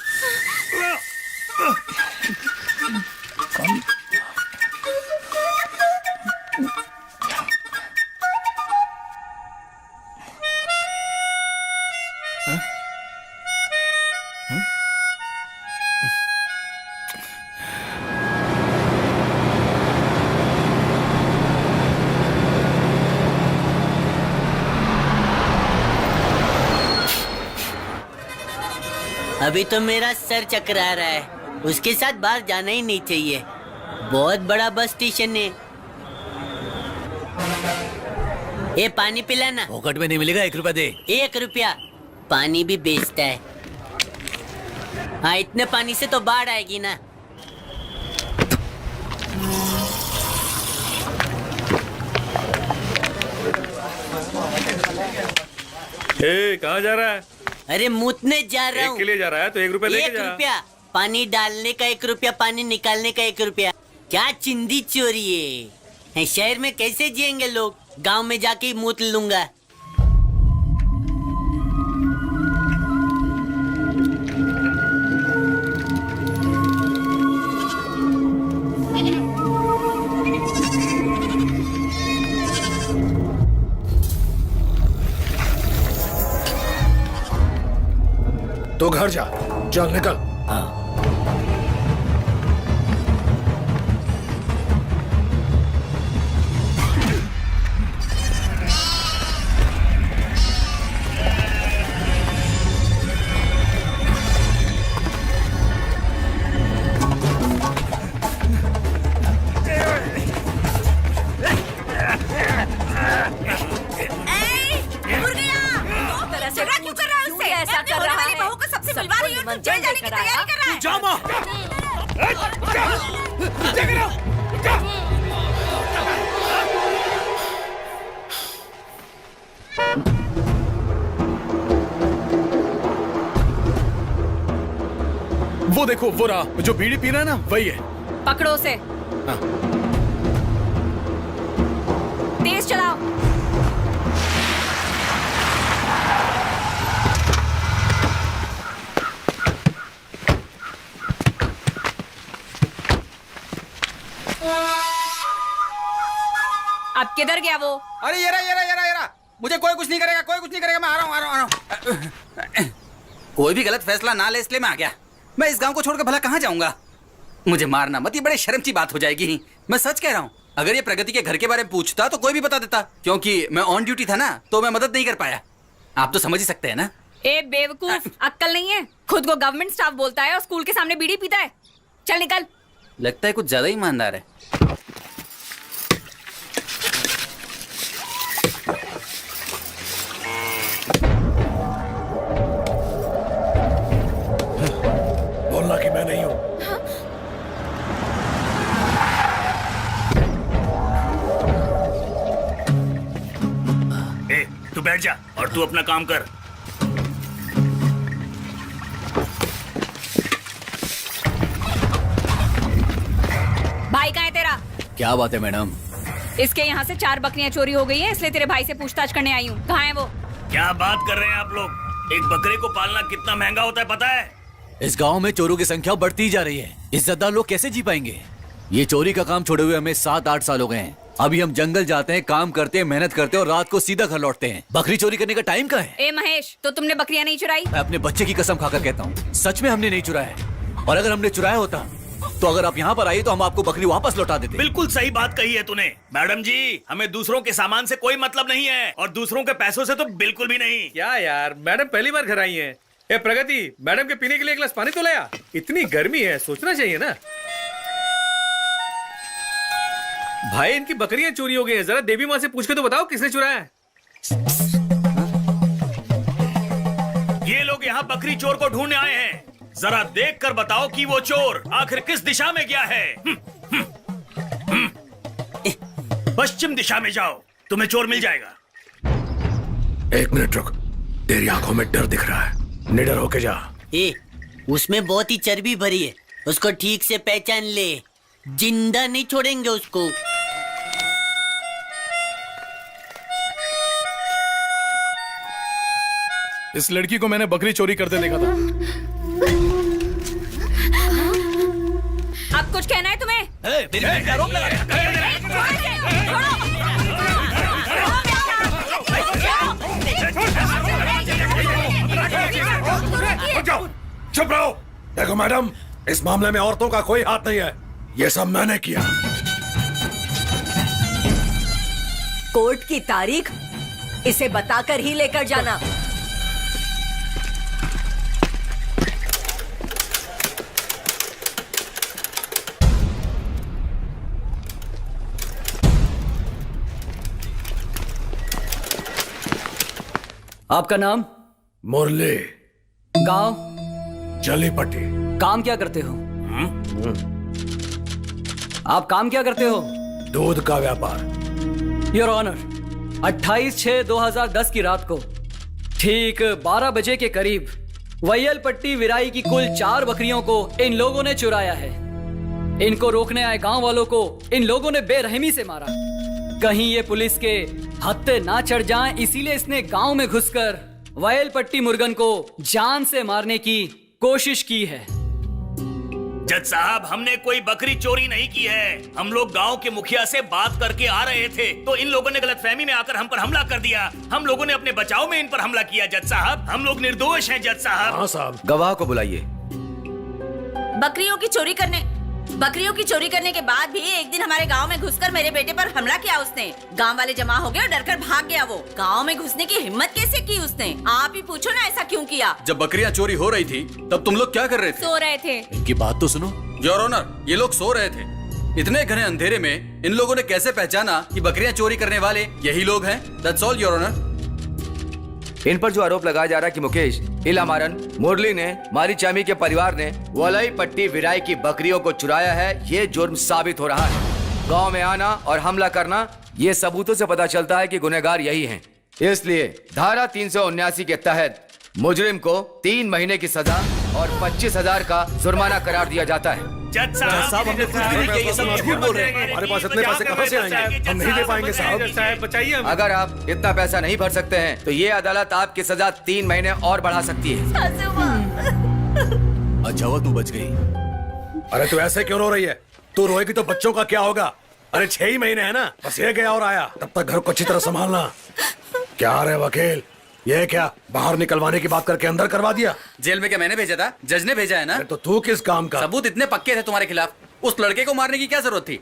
अभी तो मेरा सर चकरा रहा है, उसके साथ बाहर जाना ही नहीं चाहिए। बहुत बड़ा बस स्टेशन है। ये पानी पिलाना। पॉकेट में नहीं मिलेगा, 1 रुपया दे। 1 रुपया? पानी भी बेचता है। हाँ, इतने पानी से तो बाढ़ आएगी ना। कहाँ जा रहा है? अरे मूतने जा रहा एक हूँ। के लिए जा रहा है तो 1 रुपया लेके 1 जा। रुपया? पानी डालने का 1 रुपया, पानी निकालने का 1 रुपया। क्या चिंदी चोरी है? शहर में कैसे जिएंगे लोग? गांव में जाके ही मूत लूंगा। तो घर जा, चल निकल। ऐसा कर रहा है? बहू को सबसे मिलवा रही हो, तुम जेल जाने की तैयारी कर रहा है। जा माँ। वो देखो, वो रहा जो बीड़ी पी रहा है ना, वही है। पकड़ो उसे। हाँ। तेज चलाओ। अब किधर गया वो? अरे ये रहा। मुझे कोई कुछ नहीं करेगा, कोई कुछ नहीं करेगा, मैं आ रहा हूँ। कोई भी गलत फैसला ना ले इसलिए मैं आ गया। मैं इस गांव को छोड़कर भला कहाँ जाऊंगा? मुझे मारना मत, ये बड़े शर्म की बात हो जाएगी। मैं सच कह रहा हूँ, अगर ये प्रगति के घर के बारे में पूछता तो कोई भी बता देता, क्योंकि मैं ऑन ड्यूटी था ना, तो मैं मदद नहीं कर पाया। आप तो समझ ही सकते हैं ना। ए बेवकूफ, अक्कल नहीं है? खुद को गवर्नमेंट स्टाफ बोलता है और स्कूल के सामने बीड़ी पीता है। चल निकल। लगता है कुछ ज्यादा ही ईमानदार है। बैठ जा और तू अपना काम कर। भाई कहाँ है तेरा? क्या बात है मैडम? इसके यहाँ से 4 बकरियाँ चोरी हो गई हैं, इसलिए तेरे भाई से पूछताछ करने आई हूँ। कहाँ है वो? क्या बात कर रहे हैं आप लोग? एक बकरे को पालना कितना महंगा होता है पता है? इस गांव में चोरों की संख्या बढ़ती जा रही है। इज्जतदार लोग कैसे जी पाएंगे? ये चोरी का काम छोड़े हुए हमें 7-8 साल हो गए हैं। अभी हम जंगल जाते हैं, काम करते हैं, मेहनत करते हैं और रात को सीधा घर लौटते हैं। बकरी चोरी करने का टाइम कहाँ है? ए महेश, तो तुमने बकरियाँ नहीं चुराई? मैं अपने बच्चे की कसम खाकर कहता हूँ, सच में हमने नहीं चुराया है। और अगर हमने चुराया होता तो अगर आप यहाँ पर आई तो हम आपको बकरी वापस लौटा देते। बिल्कुल सही बात कही है तूने। मैडम जी, हमें दूसरों के सामान से कोई मतलब नहीं है और दूसरों के पैसों से तो बिल्कुल भी नहीं। क्या यार, मैडम पहली बार घर आई हैं। ए प्रगति, मैडम के पीने के लिए एक गिलास पानी तो लाया। इतनी गर्मी है, सोचना चाहिए ना। भाई इनकी बकरियां चोरी हो गई हैं, जरा देवी माँ से पूछ के तो बताओ किसने चुराया है। ये लोग यहाँ बकरी चोर को ढूंढने आए हैं। जरा देख कर बताओ कि वो चोर आखिर किस दिशा में गया है। पश्चिम दिशा में जाओ, तुम्हें चोर मिल जाएगा। 1 मिनट रुक, तेरी आंखों में डर दिख रहा है, निडर होके जा। उसमें बहुत ही चर्बी भरी है, उसको ठीक से पहचान ले, जिंदा नहीं छोड़ेंगे उसको। इस लड़की को मैंने बकरी चोरी करते देखा था। अब कुछ कहना है तुम्हें? मेरी बहन का आरोप लगा चुप रहो। देखो मैडम, इस मामले में औरतों का कोई हाथ नहीं है, ये सब मैंने किया। कोर्ट की तारीख इसे बताकर ही लेकर जाना। आपका नाम? मुरली। गांव? जलीपट्टी। काम क्या करते हो? आप काम क्या करते हो? दूध का व्यापार। योर ऑनर, 28/6/2010 की रात को ठीक 12 बजे के करीब वैयलपट्टी विराई की कुल 4 बकरियों को इन लोगों ने चुराया है। इनको रोकने आए गांव वालों को इन लोगों ने बेरहमी से मारा। कहीं ये पुलिस के हत्थे ना चढ़ जाएं, इसीलिए इसने गांव में घुसकर वैयलपट्टी मुर्गन को जान से मारने की कोशिश की है। जज साहब, हमने कोई बकरी चोरी नहीं की है। हम लोग गांव के मुखिया से बात करके आ रहे थे तो इन लोगों ने गलतफहमी में आकर हम पर हमला कर दिया। हम लोगों ने अपने बचाव में इन पर हमला किया। जज साहब, हम लोग निर्दोष हैं। जज साहब। हाँ साहब। गवाह को बुलाइए। बकरियों की चोरी करने के बाद भी एक दिन हमारे गांव में घुसकर मेरे बेटे पर हमला किया उसने। गांव वाले जमा हो गए और डरकर भाग गया वो। गांव में घुसने की हिम्मत कैसे की उसने? आप ही पूछो ना, ऐसा क्यों किया? जब बकरियां चोरी हो रही थी तब तुम लोग क्या कर रहे थे? सो रहे थे। इनकी बात तो सुनो। योर ऑनर, ये लोग सो रहे थे। इतने घने अंधेरे में इन लोगों ने कैसे पहचाना कि बकरियां चोरी करने वाले यही लोग हैं? That's all your honour. इन पर जो आरोप लगाया जा रहा है कि मुकेश, इलामारन, मुरली ने, मारीचामी के परिवार ने वैयलपट्टी विराई की बकरियों को चुराया है, ये जुर्म साबित हो रहा है। गांव में आना और हमला करना, ये सबूतों से पता चलता है कि गुनहगार यही हैं। इसलिए धारा 379 के तहत मुजरिम को 3 महीने की सजा और 25,000 का जुर्माना करार दिया जाता है। जज साहब, हमने कुछ भी नहीं किया, ये सब झूठ बोल रहे हैं। हमारे पास इतने पैसे कहाँ से आएंगे? हम नहीं दे पाएंगे साहब। बचाइए हमें। अगर आप इतना पैसा नहीं भर सकते हैं तो ये अदालत आपकी सजा 3 महीने और बढ़ा सकती है। अच्छा हुआ तू बच गई। अरे तू ऐसे क्यों रो रही है? तू रोएगी तो बच्चों का क्या होगा? अरे 6 ही महीने है ना, बस ये गया और आया, तब तक घर को अच्छी तरह संभालना। क्या रे वकील, ये क्या बाहर निकलवाने की बात करके अंदर करवा दिया? जेल में क्या मैंने भेजा था? जज ने भेजा है ना। तो तू किस काम का? सबूत इतने पक्के थे तुम्हारे खिलाफ, उस लड़के को मारने की क्या जरूरत थी?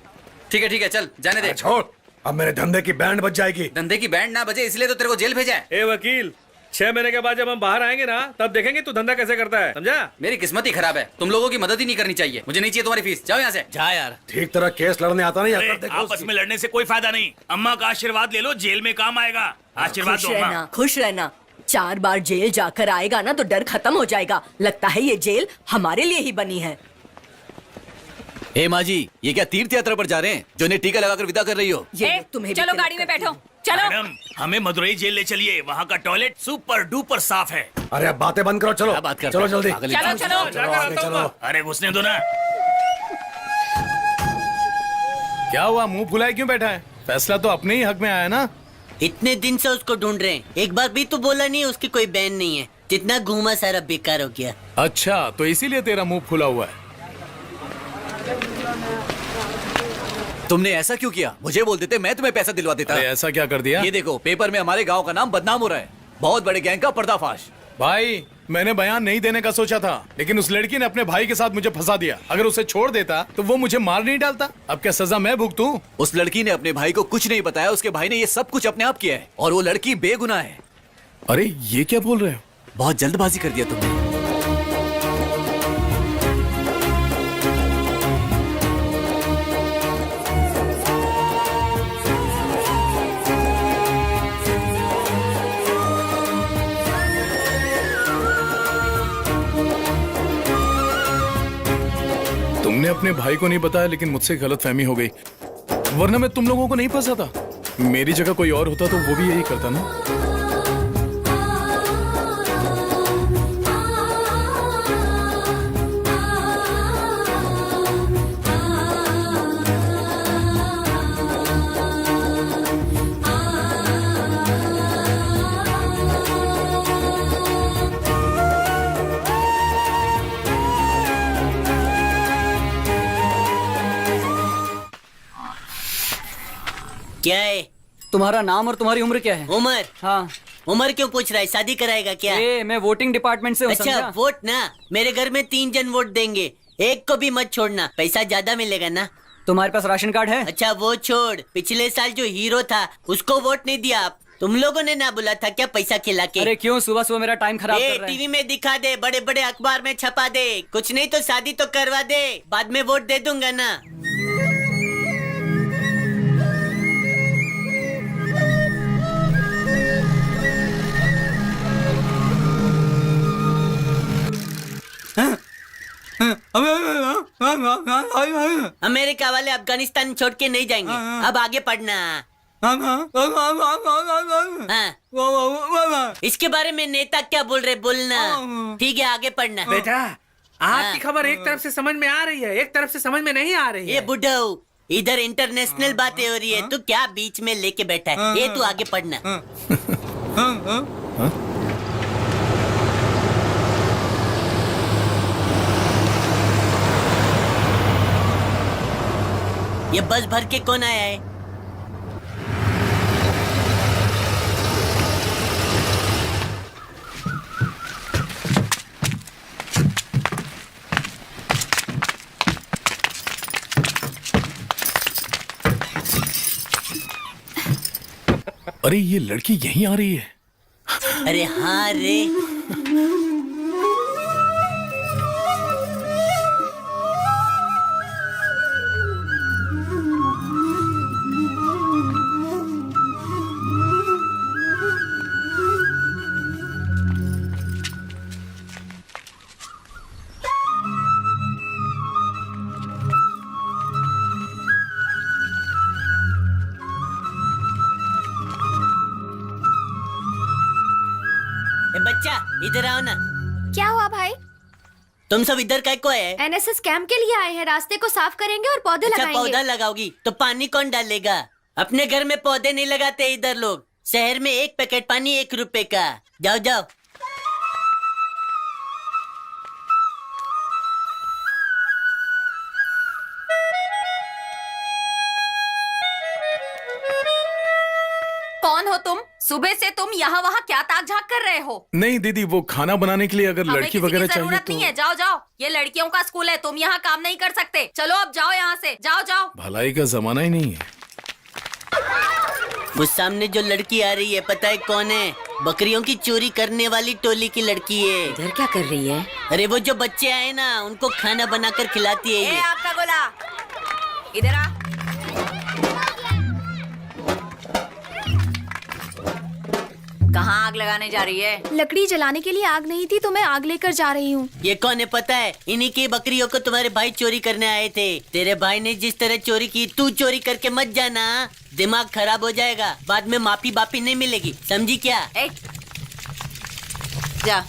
ठीक है चल जाने दे। छोड़, अब मेरे धंधे की बैंड बज जाएगी। धंधे की बैंड ना बजे इसलिए तो तेरे को जेल भेजा है। ए वकील, 6 महीने के बाद जब हम बाहर आएंगे ना, तब देखेंगे तू धंधा कैसे करता है, समझा? मेरी किस्मत ही खराब है, तुम लोगों की मदद ही नहीं करनी चाहिए। मुझे नहीं चाहिए तुम्हारी फीस, जाओ यहाँ से। जा यार। ठीक तरह केस लड़ने आता नहीं। अरे, आपस में लड़ने से कोई फायदा नहीं। अम्मा का आशीर्वाद ले लो, जेल में काम आएगा। आशीर्वाद दो अम्मा। खुश रहना। 4 बार जेल जाकर आएगा ना तो डर खत्म हो जाएगा। लगता है ये जेल हमारे लिए ही बनी है। ए माँ जी, ये क्या तीर्थ यात्रा पर जा रहे हैं जो इन्हें टीका लगाकर विदा कर रही हो? ये तुम्हें चलो गाड़ी में बैठो। चलो। मैडम, हमें मदुरई जेल ले चलिए, वहाँ का टॉयलेट सुपर डुपर साफ है। अरे अब बातें बंद करो, चलो बात करते चलो हैं? जल्दी। चलो चलो चलो आगे चलो। अरे घुसने दो ना। क्या हुआ, मुंह फुलाए क्यों बैठा है? फैसला तो अपने ही हक में आया ना। इतने दिन से उसको ढूंढ रहे हैं, एक बार भी तो बोला नहीं उसकी कोई बहन नहीं है। जितना घूमा सारा बेकार हो गया। अच्छा, तो इसीलिए तेरा मुंह फुला हुआ है। तुमने ऐसा क्यों किया? मुझे बोल देते, मैं तुम्हें पैसा दिलवा देता। अरे ऐसा क्या कर दिया? ये देखो, पेपर में हमारे गांव का नाम बदनाम हो रहा है। बहुत बड़े गैंग का पर्दाफाश। भाई, मैंने बयान नहीं देने का सोचा था, लेकिन उस लड़की ने अपने भाई के साथ मुझे फंसा दिया। अगर उसे छोड़ देता तो वो मुझे मार नहीं डालता। अब क्या सजा मैं भुगतूं? उस लड़की ने अपने भाई को कुछ नहीं बताया, उसके भाई ने ये सब कुछ अपने आप किया है, और वो लड़की बेगुनाह है। अरे ये क्या बोल रहे हो? बहुत जल्दबाजी कर दिया तुमने। तुमने अपने भाई को नहीं बताया, लेकिन मुझसे गलतफहमी हो गई, वरना मैं तुम लोगों को नहीं फंसाता। मेरी जगह कोई और होता तो वो भी यही करता ना। क्या है? तुम्हारा नाम और तुम्हारी उम्र क्या है? उमर? हाँ। उमर क्यों पूछ रहा है? शादी कराएगा क्या? मैं वोटिंग डिपार्टमेंट से हूँ, अच्छा समझा? वोट ना, मेरे घर में 3 जन वोट देंगे, एक को भी मत छोड़ना, पैसा ज्यादा मिलेगा ना। तुम्हारे पास राशन कार्ड है? अच्छा वो छोड़, पिछले साल जो हीरो था उसको वोट नहीं दिया आप। तुम लोगों ने ना बोला था क्या पैसा खिला के? अरे क्यों सुबह सुबह मेरा टाइम खराब कर रहा है? टीवी में दिखा दे, बड़े बड़े अखबार में छपा दे, कुछ नहीं तो शादी तो करवा दे, बाद में वोट दे दूंगा ना। अमेरिका वाले अफगानिस्तान छोड़ के नहीं जाएंगे। अब आगे पढ़ना। हाँ। इसके बारे में नेता क्या बोल रहे बोलना। ठीक है आगे पढ़ना। बेटा, आपकी खबर एक तरफ से समझ में आ रही है, एक तरफ से समझ में नहीं आ रही है। ये बुढ़ऊ, इधर इंटरनेशनल बातें हो रही है, तू क्या बीच में लेके बैठा है? ये तू आगे पढ़ना। ये बस भर के कौन आया है? अरे ये लड़की यहीं आ रही है। अरे हाँ रे। बच्चा इधर आओ ना। क्या हुआ भाई? तुम सब इधर काय को है? एनएसएस कैंप के लिए आए हैं, रास्ते को साफ करेंगे और पौधे लगाएंगे। पौधा लगाओगी तो पानी कौन डालेगा? अपने घर में पौधे नहीं लगाते इधर लोग। शहर में 1 पैकेट पानी 1 रुपए का। जाओ जाओ। कौन हो तुम? सुबह से तुम यहाँ वहाँ क्या ताक झाक कर रहे हो? नहीं दीदी, वो खाना बनाने के लिए अगर हमें लड़की किसी वगैरह की चाहिए जरूरत तो। नहीं है। जाओ जाओ, ये लड़कियों का स्कूल है, तुम यहाँ काम नहीं कर सकते। चलो अब जाओ यहाँ से, जाओ जाओ। भलाई का जमाना ही नहीं है। वो सामने जो लड़की आ रही है पता है कौन है? बकरियों की चोरी करने वाली टोली की लड़की है। इधर क्या कर रही है? अरे वो जो बच्चे आए ना उनको खाना बनाकर खिलाती है ये। आपका गोला इधर आ। कहाँ आग लगाने जा रही है? लकड़ी जलाने के लिए आग नहीं थी तो मैं आग लेकर जा रही हूँ। ये कौन है पता है? इन्हीं की बकरियों को तुम्हारे भाई चोरी करने आए थे। तेरे भाई ने जिस तरह चोरी की, तू चोरी करके मत जाना, दिमाग खराब हो जाएगा। बाद में माफी बापी नहीं मिलेगी, समझी क्या? जा।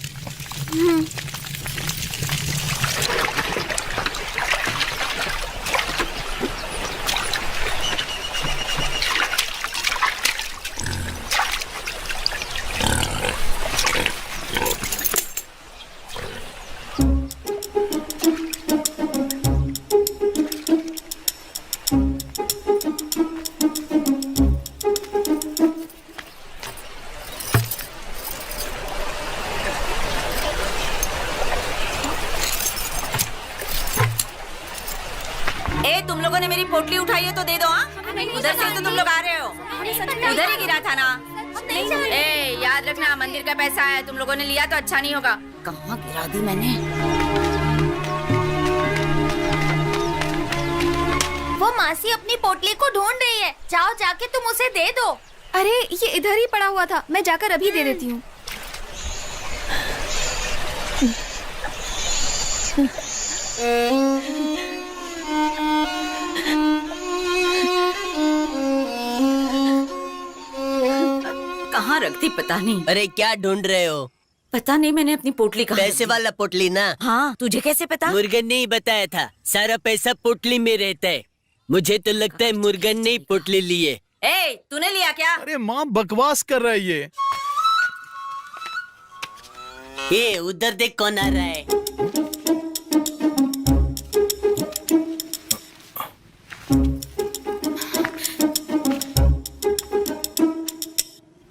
तुम लोगों ने मेरी पोटली उठाई है तो दे दो। हाँ, उधर से तो तुम लोग आ रहे हो, उधर ही गिरा था ना। ए, याद रखना मंदिर का पैसा है, तुम लोगों ने लिया तो अच्छा नहीं होगा। कहाँ गिरा दी मैंने? वो मासी अपनी पोटली को ढूंढ रही है, जाओ जाके तुम उसे दे दो। अरे ये इधर ही पड़ा हुआ था, मैं जाकर अभी दे देती हूँ। कहाँ रखती पता नहीं। अरे क्या ढूंढ रहे हो? पता नहीं, मैंने अपनी पोटली कहाँ पैसे वाला पोटली ना? हाँ, तुझे कैसे पता? मुर्गन ने ही बताया था, सारा पैसा पोटली में रहता है। मुझे तो लगता है मुर्गन ने ही पोटली ली है। ए, तूने लिया क्या? अरे माँ बकवास कर रहा है ये। ए, उधर देख कौन आ रहा है।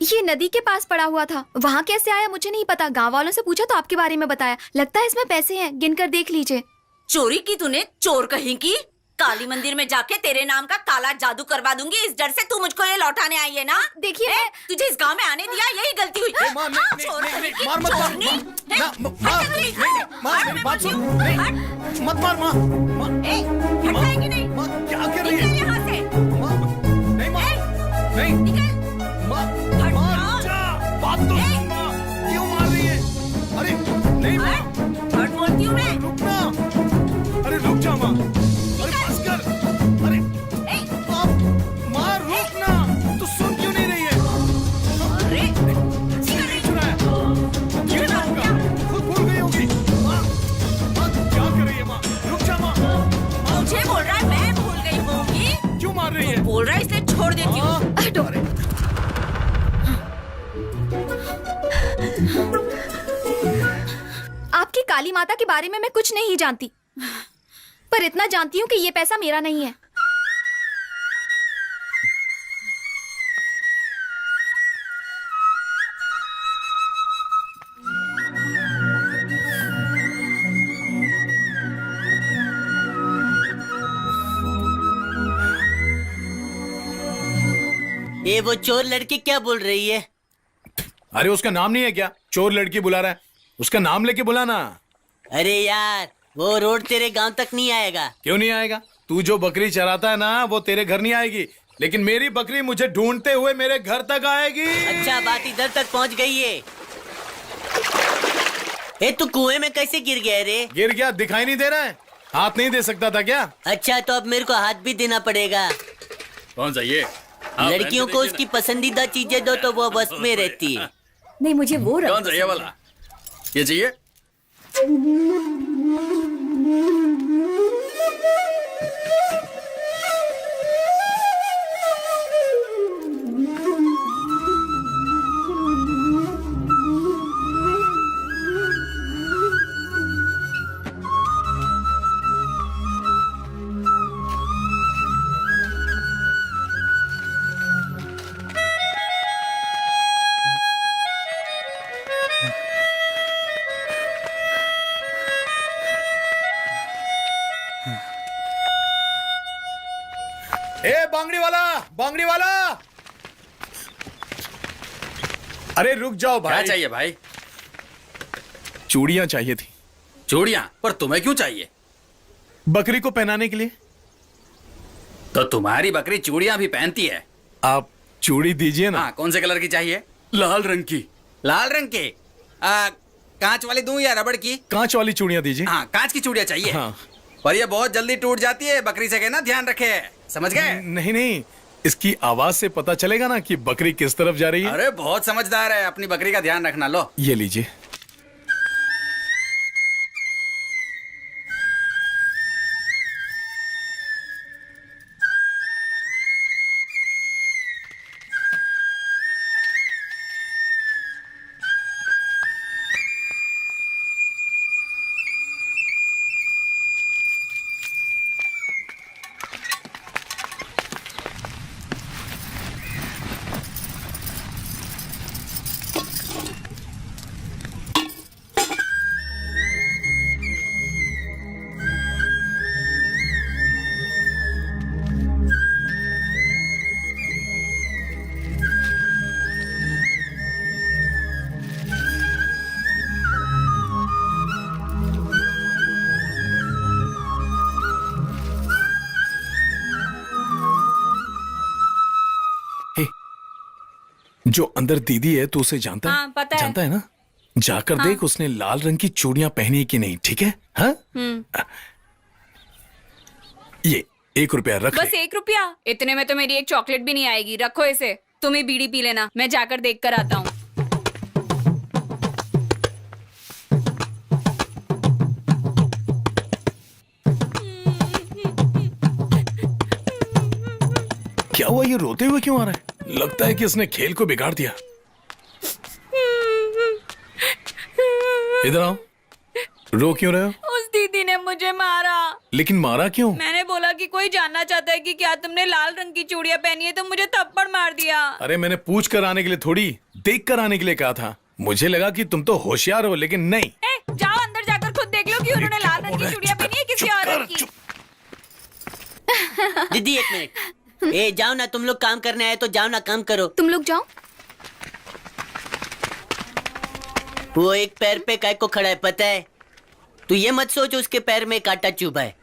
ये नदी के पास पड़ा हुआ था, वहाँ कैसे आया मुझे नहीं पता। गांव वालों से पूछा तो आपके बारे में बताया। लगता है इसमें पैसे हैं, गिनकर देख लीजिए। चोरी की तूने, चोर कहीं की। काली मंदिर में जाके तेरे नाम का काला जादू करवा दूंगी, इस डर से तू मुझको ये लौटाने आई है ना। देखिए तुझे इस गांव में आने दिया, यही गलती हुई। मत मार माँ। हटाएंगे नहीं? क्या कर रही है? यहाँ से नहीं माँ, नहीं बात तो सुन माँ, क्यों मार रही है? अरे नहीं माँ, हट बोलती हूँ मैं। रुक ना, अरे रुक जा माँ, अरे बस कर, अरे माँ रुक ना, तू सुन क्यों नहीं रही है? अरे चुराया, क्यों ना होगा? खुद भूल गई होगी। माँ क्या कर रही है माँ? रुक जा माँ। मुझे बोल रहा है मैं भूल गई होंगी? क्यों मार रही है? बोल रहा है इसलिए छोड़ देती हूँ। आपकी काली माता के बारे में मैं कुछ नहीं जानती, पर इतना जानती हूँ कि ये पैसा मेरा नहीं है। ये वो चोर लड़की क्या बोल रही है? अरे उसका नाम नहीं है क्या? चोर लड़की बुला रहा है, उसका नाम लेके बुलाना। अरे यार, वो रोड तेरे गांव तक नहीं आएगा। क्यों नहीं आएगा? तू जो बकरी चराता है ना, वो तेरे घर नहीं आएगी, लेकिन मेरी बकरी मुझे ढूंढते हुए मेरे घर तक आएगी। अच्छा, बात इधर तक पहुंच गई है। ए, तू कुएं में कैसे गिर गया रे? गिर गया, दिखाई नहीं दे रहा है? हाथ नहीं दे सकता था क्या? अच्छा, तो अब मेरे को हाथ भी देना पड़ेगा। कौन सा ये? लड़कियों को उसकी पसंदीदा चीजें दो तो वो बस में रहती है। नहीं, मुझे वो कौन सा ये वाला? ये चाहिए? ए बांगड़ी वाला, बांगड़ी वाला, अरे रुक जाओ भाई। क्या चाहिए भाई? चूड़ियां चाहिए थी। चूड़ियां? पर तुम्हें क्यों चाहिए? बकरी को पहनाने के लिए। तो तुम्हारी बकरी चूड़ियां भी पहनती है? आप चूड़ी दीजिए ना। हाँ, कौन से कलर की चाहिए? लाल रंग की। लाल रंग के? कांच वाली दूं या रबड़ की? कांच वाली चूड़ियां दीजिए। हाँ, कांच की चूड़ियां चाहिए। हाँ। पर ये बहुत जल्दी टूट जाती है, बकरी से कहना ध्यान रखे। समझ गए? नहीं नहीं, इसकी आवाज से पता चलेगा ना कि बकरी किस तरफ जा रही है। अरे बहुत समझदार है, अपनी बकरी का ध्यान रखना। लो ये लीजिए। जो अंदर दीदी है, तू उसे जानता है? हाँ, पता है। जानता है ना? जाकर देख उसने लाल रंग की चूड़ियां पहनी है कि नहीं, ठीक है? हाँ? ये 1 रुपया रख बस 1 रुपया? इतने में तो मेरी एक चॉकलेट भी नहीं आएगी। रखो इसे, तुम ही बीड़ी पी लेना, मैं जाकर देख कर आता हूँ। क्या हुआ, ये रोते हुए क्यों आ रहा है? लगता है कि इसने खेल को बिगाड़ दिया। इधर आओ। रो क्यों रहे हो? उस दीदी ने मुझे मारा। लेकिन मारा क्यों? मैंने बोला कि कोई जानना चाहता है कि क्या तुमने लाल रंग की चूड़ियां पहनी है, तो मुझे थप्पड़ मार दिया। अरे मैंने पूछ कर आने के लिए थोड़ी, देख कर आने के लिए कहा था। मुझे लगा कि तुम तो होशियार हो, लेकिन नहीं। जाओ अंदर जाकर खुद देख लो कि उन्होंने लाल रंग की चूड़ियां पहनी है किसी और रंग की। दीदी 1 मिनट। ए जाओ ना, तुम लोग काम करने आए तो जाओ ना, काम करो। तुम लोग जाओ। वो एक पैर पे काय को खड़ा है पता है? तू ये मत सोच उसके पैर में कांटा चुभा है,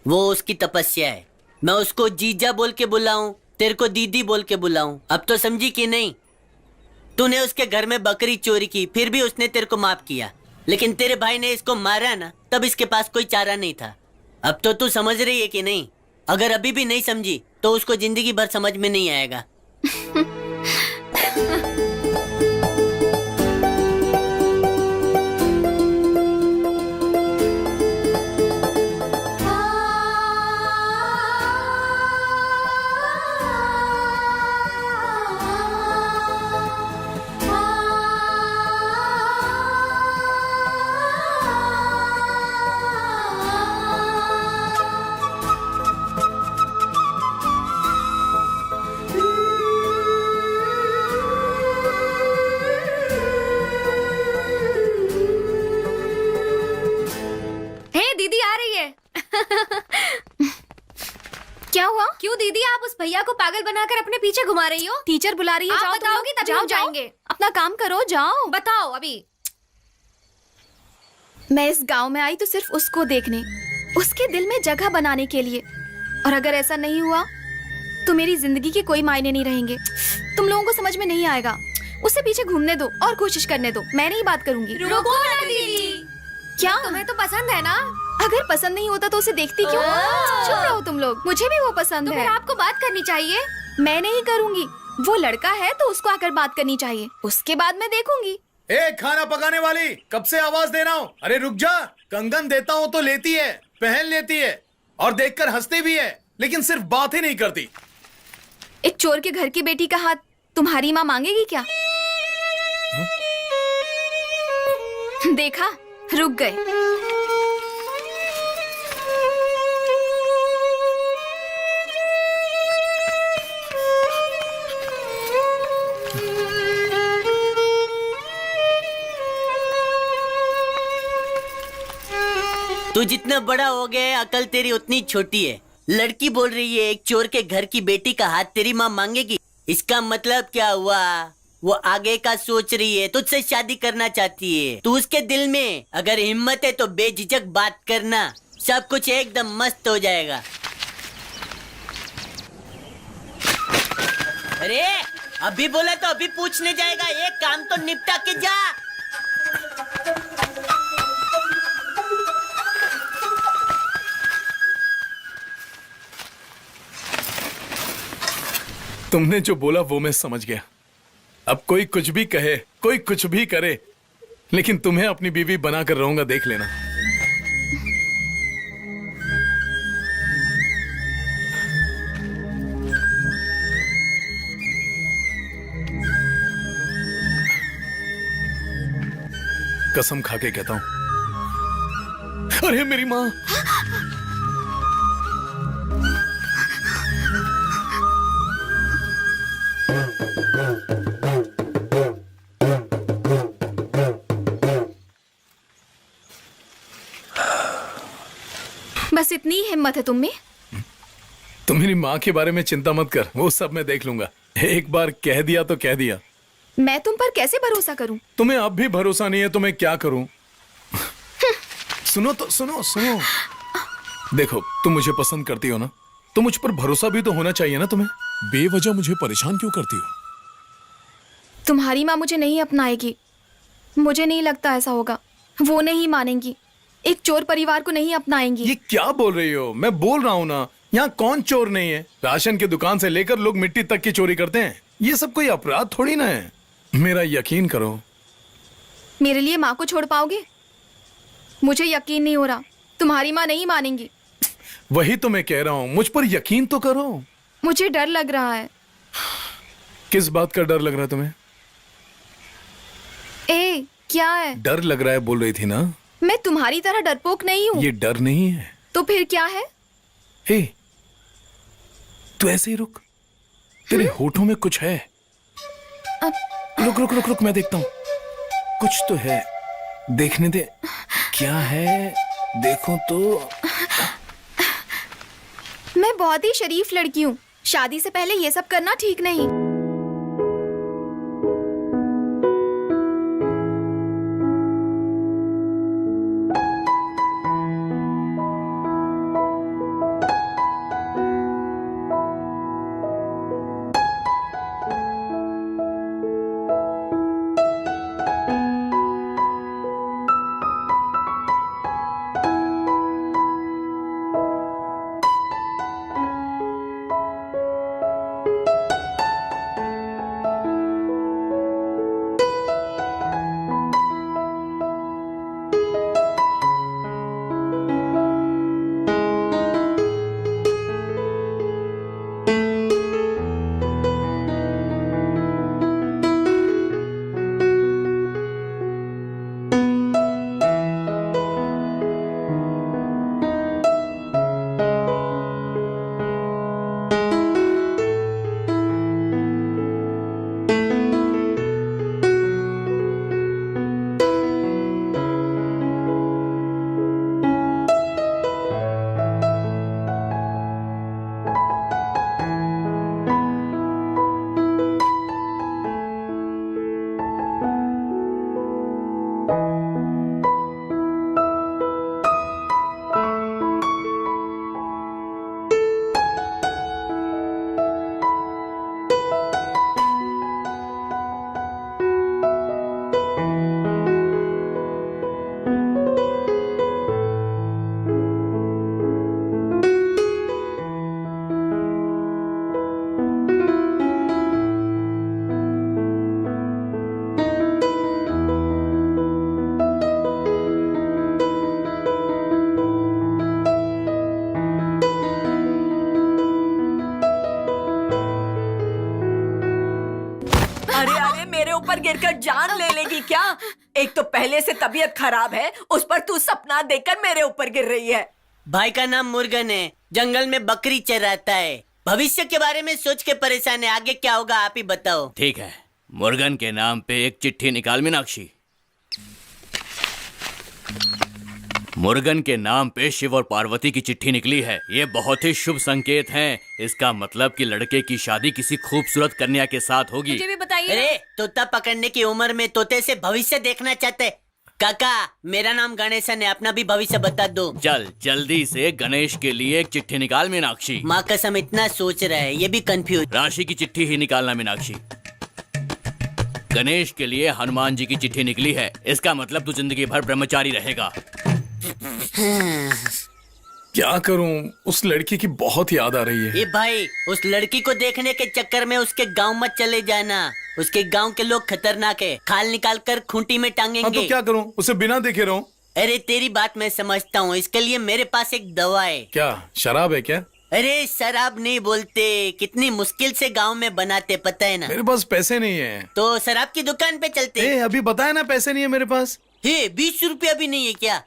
वो उसकी तपस्या है। मैं उसको जीजा बोल के बुलाऊं, तेरे को दीदी बोल के बुलाऊं, अब तो समझी कि नहीं? तूने उसके घर में बकरी चोरी की, फिर भी उसने तेरे को माफ किया। लेकिन तेरे भाई ने इसको मारा ना, तब इसके पास कोई चारा नहीं था। अब तो तू समझ रही है कि नहीं? अगर अभी भी नहीं समझी तो उसको जिंदगी भर समझ में नहीं आएगा। क्या हुआ? क्यों दीदी आप उस भैया को पागल बनाकर अपने पीछे घुमा रही हो? टीचर बुला रही है, आप जाओ। बताओगी तभी जाओ, हम जाएंगे। अपना काम करो, जाओ। बताओ अभी। मैं इस गांव में आई तो सिर्फ उसको देखने, उसके दिल में जगह बनाने के लिए। और अगर ऐसा नहीं हुआ तो मेरी जिंदगी के कोई मायने नहीं रहेंगे। तुम लोगों को समझ में नहीं आएगा। उसे पीछे घूमने दो और कोशिश करने दो, मैं नहीं बात करूंगी। रुको ना दीदी। क्या? तुम्हें तो पसंद है ना? अगर पसंद नहीं होता तो उसे देखती क्यों? चुप रहो तुम लोग, मुझे भी वो पसंद तो है। फिर आपको बात करनी चाहिए। मैं नहीं करूंगी, वो लड़का है तो उसको आकर बात करनी चाहिए, उसके बाद मैं देखूंगी। ए खाना पकाने वाली, कब से आवाज दे रहा हूँ। अरे रुक जा, कंगन देता हूँ तो लेती है, पहन लेती है और देखकर हंसती भी है, लेकिन सिर्फ बात ही नहीं करती। एक चोर के घर की बेटी का हाथ तुम्हारी माँ मांगेगी क्या? देखा, रुक गए। तू जितना बड़ा हो गया है, अकल तेरी उतनी छोटी है। लड़की बोल रही है एक चोर के घर की बेटी का हाथ तेरी माँ मांगेगी, इसका मतलब क्या हुआ? वो आगे का सोच रही है, तुझसे शादी करना चाहती है। तू उसके दिल में अगर हिम्मत है तो बेझिझक बात करना, सब कुछ एकदम मस्त हो जाएगा। अरे अभी बोला तो अभी पूछने जाएगा, एक काम तो निपटा के जा। तुमने जो बोला वो मैं समझ गया। अब कोई कुछ भी कहे, कोई कुछ भी करे, लेकिन तुम्हें अपनी बीवी बनाकर रहूंगा, देख लेना। कसम खा के कहता हूं। अरे मेरी माँ! बस इतनी हिम्मत है तुम में? तुम मेरी माँ के बारे में चिंता मत कर, वो सब मैं देख लूंगा। एक बार कह दिया तो कह दिया। मैं तुम पर कैसे भरोसा करूं? तुम्हें अब भी भरोसा नहीं है तो मैं क्या करूं? सुनो तो सुनो सुनो। देखो, तुम मुझे पसंद करती हो ना, तो मुझ पर भरोसा भी तो होना चाहिए ना तुम्हें। बेवजह मुझे परेशान क्यों करती हो? तुम्हारी माँ मुझे नहीं अपनाएगी। मुझे नहीं लगता ऐसा होगा। वो नहीं मानेंगी। एक चोर परिवार को नहीं अपनाएंगी। ये क्या बोल रही हो? मैं बोल रहा हूँ ना, यहाँ कौन चोर नहीं है। राशन की दुकान से लेकर लोग मिट्टी तक की चोरी करते हैं। ये सब कोई अपराध थोड़ी ना है। मेरा यकीन करो। मेरे लिए माँ को छोड़ पाओगे? मुझे यकीन नहीं हो रहा। तुम्हारी माँ नहीं मानेंगी। वही तो मैं कह रहा हूँ, मुझ पर यकीन तो करो। मुझे डर लग रहा है। किस बात का डर लग रहा है तुम्हें? ए, क्या है? डर लग रहा है बोल रही थी ना। मैं तुम्हारी तरह डरपोक नहीं हूँ। ये डर नहीं है। तो फिर क्या है? हे, तू ऐसे ही रुक। तेरे होठों में कुछ है। रुक रुक रुक रुक, मैं देखता हूँ। कुछ तो है, देखने दे। क्या है? देखो तो। मैं बहुत ही शरीफ लड़की हूँ। शादी से पहले ये सब करना ठीक नहीं। ऊपर गिरकर जान ले लेगी क्या? एक तो पहले से तबीयत खराब है, उस पर तू सपना देखकर मेरे ऊपर गिर रही है। भाई का नाम मुर्गन है, जंगल में बकरी चराता है। भविष्य के बारे में सोच के परेशान है। आगे क्या होगा आप ही बताओ। ठीक है, मुर्गन के नाम पे एक चिट्ठी निकाल मीनाक्षी। मुर्गन के नाम पे शिव और पार्वती की चिट्ठी निकली है। ये बहुत ही शुभ संकेत हैं। इसका मतलब कि लड़के की शादी किसी खूबसूरत कन्या के साथ होगी। मुझे भी बताइए। अरे तोता पकड़ने की उम्र में तोते से भविष्य देखना चाहते। काका, मेरा नाम गणेशन है, अपना भी भविष्य बता दो। चल जल्दी से गणेश के लिए एक चिट्ठी निकाल मीनाक्षी। माँ कसम इतना सोच रहा है, ये भी कंफ्यूज। राशि की चिट्ठी ही निकालना मीनाक्षी। गणेश के लिए हनुमान जी की चिट्ठी निकली है। इसका मतलब तू जिंदगी भर ब्रह्मचारी रहेगा। क्या करूं, उस लड़की की बहुत याद आ रही है। ये भाई, उस लड़की को देखने के चक्कर में उसके गांव मत चले जाना। उसके गांव के लोग खतरनाक है, खाल निकाल कर खूंटी में टांगेंगे। हाँ, तो क्या करूं, उसे बिना देखे रहूं? अरे तेरी बात मैं समझता हूँ, इसके लिए मेरे पास एक दवा है। क्या शराब है क्या? अरे शराब नहीं बोलते, कितनी मुश्किल से गांव में बनाते पता है ना। मेरे पास पैसे नहीं है। तो शराब की दुकान पे चलते। अभी बताया ना पैसे नहीं है मेरे पास। 20 रुपया भी नहीं है क्या?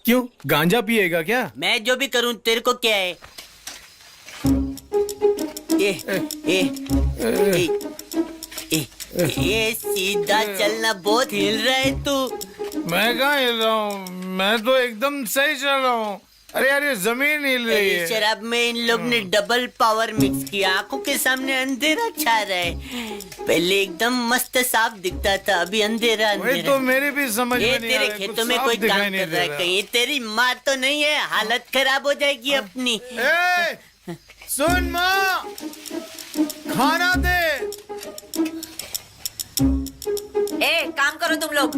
क्यों, गांजा पिएगा क्या? मैं जो भी करूं तेरे को क्या है? ये सीधा चलना, बहुत हिल रहा है तू। मैं कहाँ हिल रहा हूँ, मैं तो एकदम सही चल रहा हूँ। अरे यार, ये जमीन हिल रही है। शराब में इन लोग ने डबल पावर मिक्स किया, आंखों के सामने अंधेरा छा रहा है। पहले एकदम मस्त साफ दिखता था, अभी अंधेरा अंधेरा। तो मेरी भी समझ में नहीं आ रहा है, तेरे कुछ खेतों में साफ कोई दिखाई काम नहीं कर दे रहा है रहा। कहीं? तेरी माँ तो नहीं है, हालत खराब हो जाएगी अपनी। सुन माँ, खाना दे। काम करो तुम लोग।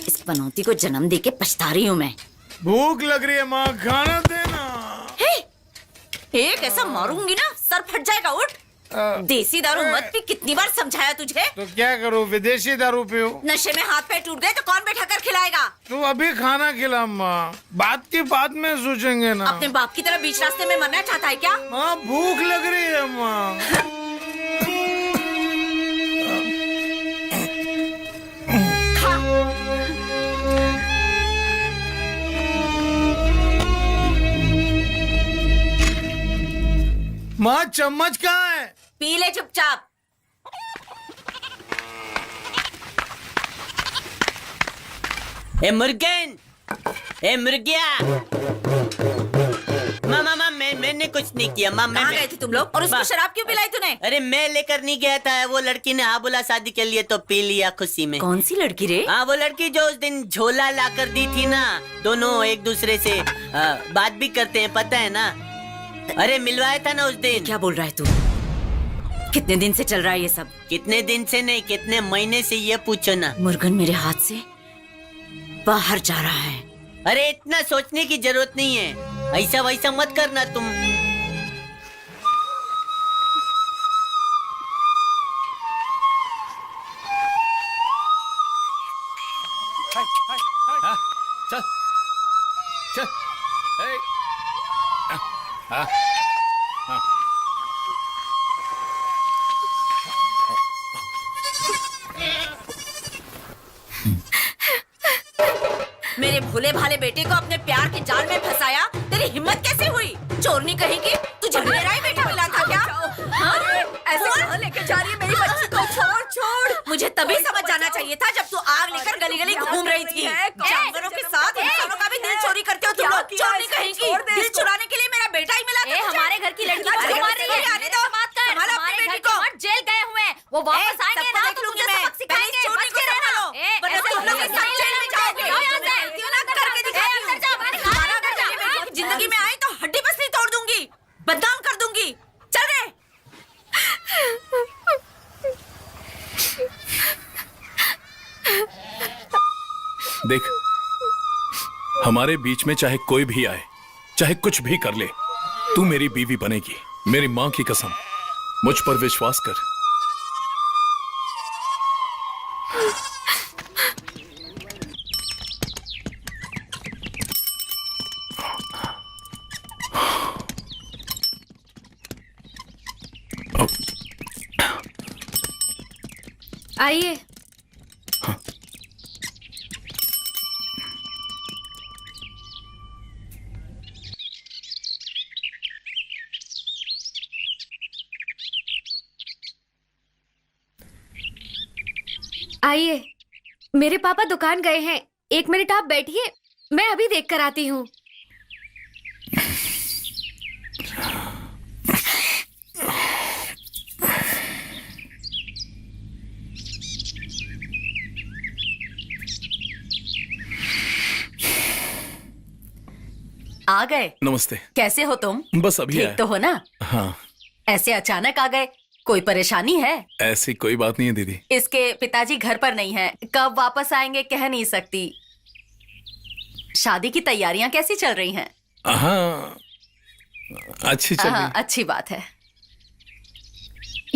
इस पनौती को जन्म दे के पछता रही हूँ मैं। भूख लग रही है माँ, खाना देना। एक ऐसा मारूंगी ना, सर फट जाएगा। उठ। देसी दारू मत पी, कितनी बार समझाया तुझे? तो क्या करूँ, विदेशी दारू पीऊं? नशे में हाथ पैर टूट गए तो कौन बैठा कर खिलाएगा? तू अभी खाना खिला माँ, बात की बात में सोचेंगे ना। अपने बाप की तरह बीच रास्ते में मरना चाहता है क्या? माँ भूख लग रही है माँ। माँ चम्मच कहाँ है? पी ले चुपचाप। ए मुर्गन, ए मुर्गिया। मामा मैंने कुछ नहीं किया। कहाँ गए थे तुम लोग? और उसको शराब क्यों पिलाई तूने? अरे मैं लेकर नहीं गया था, वो लड़की ने हाँ बोला शादी के लिए तो पी लिया खुशी में। कौन सी लड़की रे? हाँ, वो लड़की जो उस दिन झोला ला कर दी थी ना। दोनों एक दूसरे से बात भी करते हैं, पता है ना। अरे मिलवाया था ना उस दिन। क्या बोल रहा है तू? कितने दिन से चल रहा है ये सब? कितने दिन से नहीं, कितने महीने से ये पूछो ना। मुर्गन मेरे हाथ से बाहर जा रहा है। अरे इतना सोचने की जरूरत नहीं है, ऐसा वैसा मत करना तुम। चल चल। मेरे भोले भाले बेटे को अपने प्यार के जाल में फंसाया। तेरी हिम्मत कैसे हुई? चोरनी कहीं की, तुझे मेरा ही बेटा मिला था क्या? हाँ? ऐसे कहाँ लेके जा रही है मेरी बच्ची को? छोड़ छोड़। मुझे तभी समझ जाना चाहिए था जब तू आग लेकर गली गली घूम रही थी। जानवरों के साथ इंसानों का भी दिल चोरी करते हो तुम लोग। चोरनी कहीं की, दिल चुराने के लिए मेरा बेटा ही मिला था। हमारे घर की लड़की को मार रही है। आने दो, बात कर। हमारे घर के मर्द जेल गए हुए हैं, वो वापस आएंगे ना तो तुझे सबक सिखाएंगे। बच के रहना। वरना तुम लोग इस जेल में जाओगे। करके दिखाती हूँ। हमारा अगर मेरी बेटी की जिंदगी में आई तो हड्डी पसली तोड़ दूंगी, बदनाम कर दूंगी। चल रे। देख, हमारे बीच में चाहे कोई भी आए, चाहे कुछ भी कर ले, तू मेरी बीवी बनेगी। मेरी माँ की कसम, मुझ पर विश्वास कर। आइए। आइए, मेरे पापा दुकान गए हैं, 1 मिनट आप बैठिए, मैं अभी देख कर आती हूँ। आ गए? नमस्ते। कैसे हो तुम? बस अभी ठीक आए। तो हो ना? हाँ। ऐसे अचानक आ गए, कोई परेशानी है? ऐसी कोई बात नहीं है दीदी। इसके पिताजी घर पर नहीं है, कब वापस आएंगे कह नहीं सकती। शादी की तैयारियां कैसी चल रही हैं? हाँ, अच्छी चल रही। अच्छी बात है।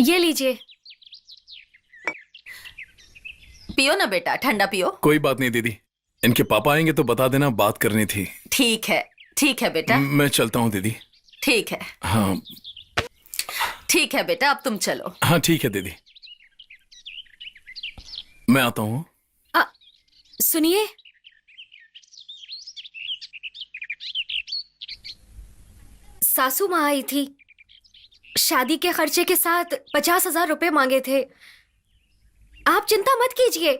ये लीजिए। पियो ना बेटा, ठंडा पियो। कोई बात नहीं दीदी, इनके पापा आएंगे तो बता देना, बात करनी थी। ठीक है बेटा। मैं चलता हूँ दीदी। ठीक है। हाँ ठीक है बेटा, अब तुम चलो। हाँ ठीक है दीदी, मैं आता हूँ। सुनिए, सासू माँ आई थी, शादी के खर्चे के साथ 50,000 रुपए मांगे थे। आप चिंता मत कीजिए,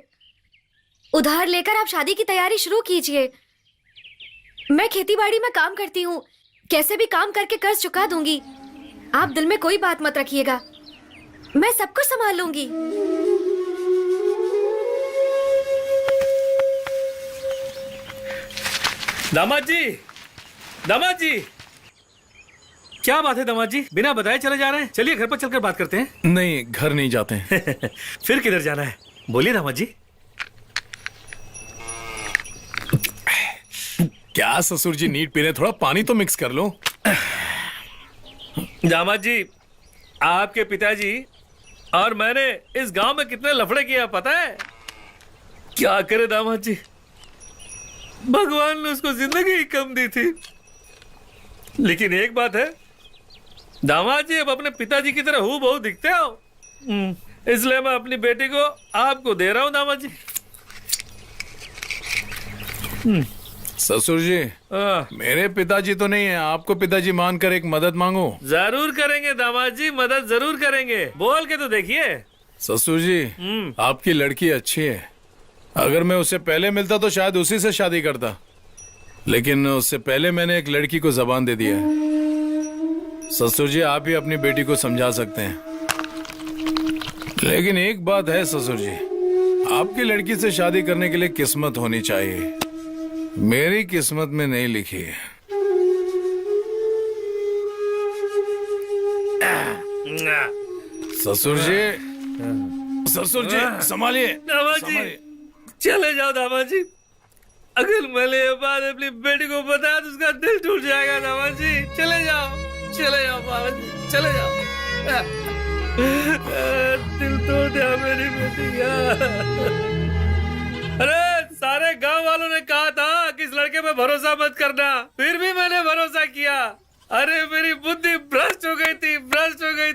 उधार लेकर आप शादी की तैयारी शुरू कीजिए। मैं खेतीबाड़ी में काम करती हूँ, कैसे भी काम करके कर्ज चुका दूंगी। आप दिल में कोई बात मत रखिएगा, मैं सब कुछ संभाल लूंगी। दामाद जी, क्या बात है दामाद जी, बिना बताए चले जा रहे हैं? चलिए घर पर चलकर बात करते हैं। नहीं, घर नहीं जाते हैं। फिर किधर जाना है? बोलिए दामाद जी। क्या ससुर जी नीट पी रहे, थोड़ा पानी तो मिक्स कर लो। दामाद जी, आपके पिताजी और मैंने इस गांव में कितने लफड़े किया पता है? क्या करे दामाद जी, भगवान ने उसको जिंदगी ही कम दी थी। लेकिन एक बात है दामाद जी, अब अपने पिताजी की तरह हूबहू दिखते हो, इसलिए मैं अपनी बेटी को आपको दे रहा हूं दामाद जी। ससुर जी, मेरे पिताजी तो नहीं है, आपको पिताजी मानकर एक मदद मांगो। जरूर करेंगे दामाद जी, मदद जरूर करेंगे, बोल के तो देखिए। ससुर जी, आपकी लड़की अच्छी है, अगर मैं उससे पहले मिलता तो शायद उसी से शादी करता, लेकिन उससे पहले मैंने एक लड़की को जबान दे दिया है। ससुर जी, आप ही अपनी बेटी को समझा सकते हैं, लेकिन एक बात है ससुर जी, आपकी लड़की से शादी करने के लिए किस्मत होनी चाहिए, मेरी किस्मत में नहीं लिखी है। ससुर जी संभालिए। दामाद जी, चले जाओ दामाद जी, अगर मैंने ये बात अपनी बेटी को बताया तो उसका दिल टूट जाएगा। दामाद जी चले जाओ बाबा जी, चले जाओ। दिल तोड़ दिया मेरी बेटी का। अरे सारे गांव वालों ने कहा था कि इस लड़के पे भरोसा मत करना, फिर भी मैंने भरोसा किया। अरे मेरी बुद्धि भ्रष्ट हो गई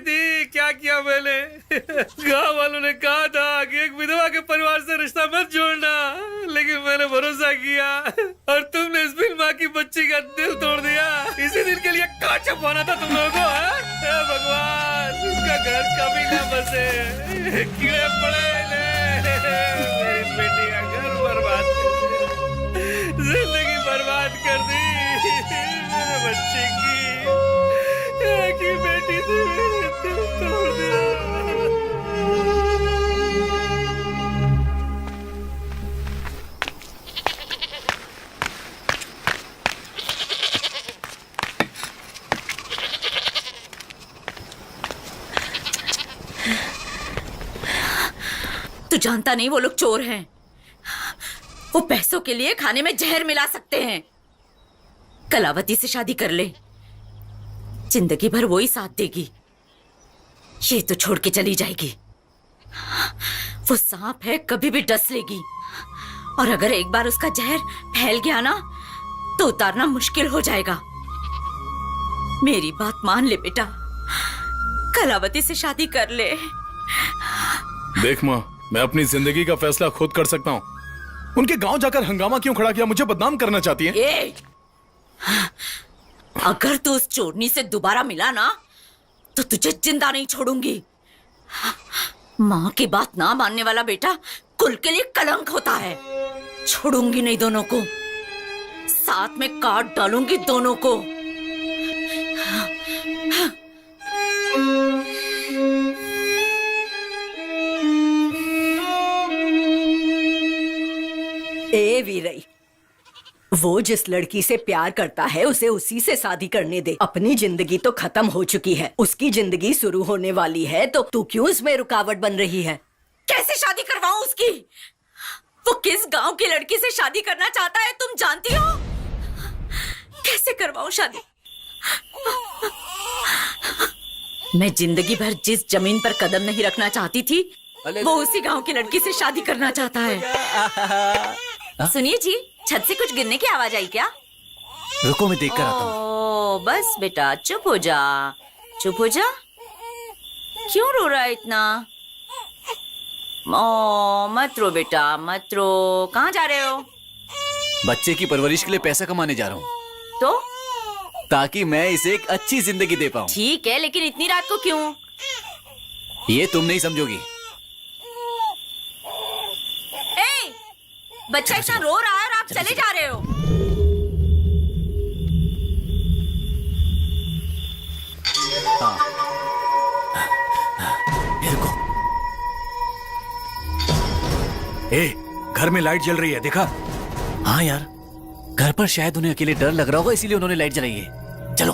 थी, क्या किया मैंने? गांव वालों ने कहा था कि एक विधवा के परिवार से रिश्ता मत जोड़ना, लेकिन मैंने भरोसा किया और तुमने इस बिन माँ की बच्ची का दिल तोड़ दिया। इसी दिन के लिए कहाँ छुपाना था तुम लोगों को? हे भगवान, उसका घर कभी ना बसे, कीड़े पड़े मेरी बेटी का घर बर्बाद कर दिया, जिंदगी बर्बाद कर दी मेरे बच्चे की। एक ही बेटी थी, मेरे दिल तोड़ दिया। तू जानता नहीं वो लोग चोर हैं, वो पैसों के लिए खाने में जहर मिला सकते हैं। कलावती से शादी कर ले, जिंदगी भर वो ही साथ देगी, ये तो छोड़ के चली जाएगी। वो सांप है, कभी भी डस लेगी, और अगर एक बार उसका जहर फैल गया ना तो उतारना मुश्किल हो जाएगा। मेरी बात मान ले बेटा, कलावती से शादी कर ले। देख माँ, मैं अपनी जिंदगी का फैसला खुद कर सकता हूँ, उनके गांव जाकर हंगामा क्यों खड़ा किया? मुझे बदनाम करना चाहती है? अगर तू उस चोरनी से दोबारा मिला ना तो तुझे जिंदा नहीं छोड़ूंगी। माँ की बात ना मानने वाला बेटा कुल के लिए कलंक होता है। छोड़ूंगी नहीं दोनों को, साथ में काट डालूंगी दोनों को। ए वीरई, वो जिस लड़की से प्यार करता है उसे उसी से शादी करने दे। अपनी जिंदगी तो खत्म हो चुकी है, उसकी जिंदगी शुरू होने वाली है, तो तू क्यों इसमें रुकावट बन रही है? कैसे शादी करवाऊं उसकी? वो किस गांव की लड़की से शादी करना चाहता है तुम जानती हो? कैसे करवाऊं शादी? मैं जिंदगी भर जिस जमीन पर कदम नहीं रखना चाहती थी वो उसी गांव की लड़की से शादी करना चाहता है। सुनिए जी, छत से कुछ गिरने की आवाज आई क्या? रुको मैं देख कर आता हूँ। ओ, बस बेटा चुप हो जा, चुप हो जा। क्यों रो रहा है इतना? ओ, मत रो बेटा, मत रो। कहाँ जा रहे हो? बच्चे की परवरिश के लिए पैसा कमाने जा रहा हूँ, तो ताकि मैं इसे एक अच्छी जिंदगी दे पाऊँ। ठीक है, लेकिन इतनी रात को क्यों? ये तुम नहीं समझोगी। ए, बच्चा इतना रो रहा है और आप चले जा रहे हो। हाँ। रुको। ए, घर में लाइट जल रही है, देखा? हाँ यार, घर पर शायद उन्हें अकेले डर लग रहा होगा, इसीलिए उन्होंने लाइट जलाई है। चलो।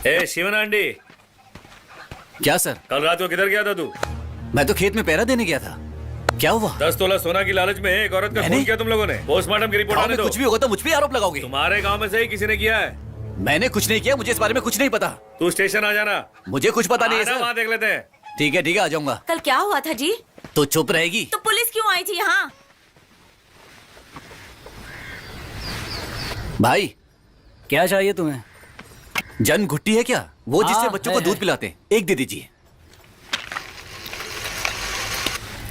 ए शिवन आंटी। क्या सर? कल रात को किधर गया था तू? मैं तो खेत में पहरा देने गया था। क्या हुआ? 10 तोला सोना की लालच में एक औरत का खून किया तुम लोगों ने। पोस्टमार्टम की रिपोर्ट आने दो। कुछ भी होगा तो मुझ पे आरोप लगाओगे? तुम्हारे गांव में से ही किसी ने किया है। मैंने कुछ नहीं किया, मुझे इस बारे में कुछ नहीं पता। तू स्टेशन आ जाना। मुझे कुछ पता नहीं है सर। वहाँ देख लेते हैं। ठीक है आ जाऊंगा। कल क्या हुआ था जी? तो चुप रहेगी? तो पुलिस क्यों आई थी यहाँ? भाई क्या चाहिए तुम्हें? जन घुट्टी है क्या? वो जिससे हाँ, बच्चों को दूध पिलाते हैं। एक दे दीजिए।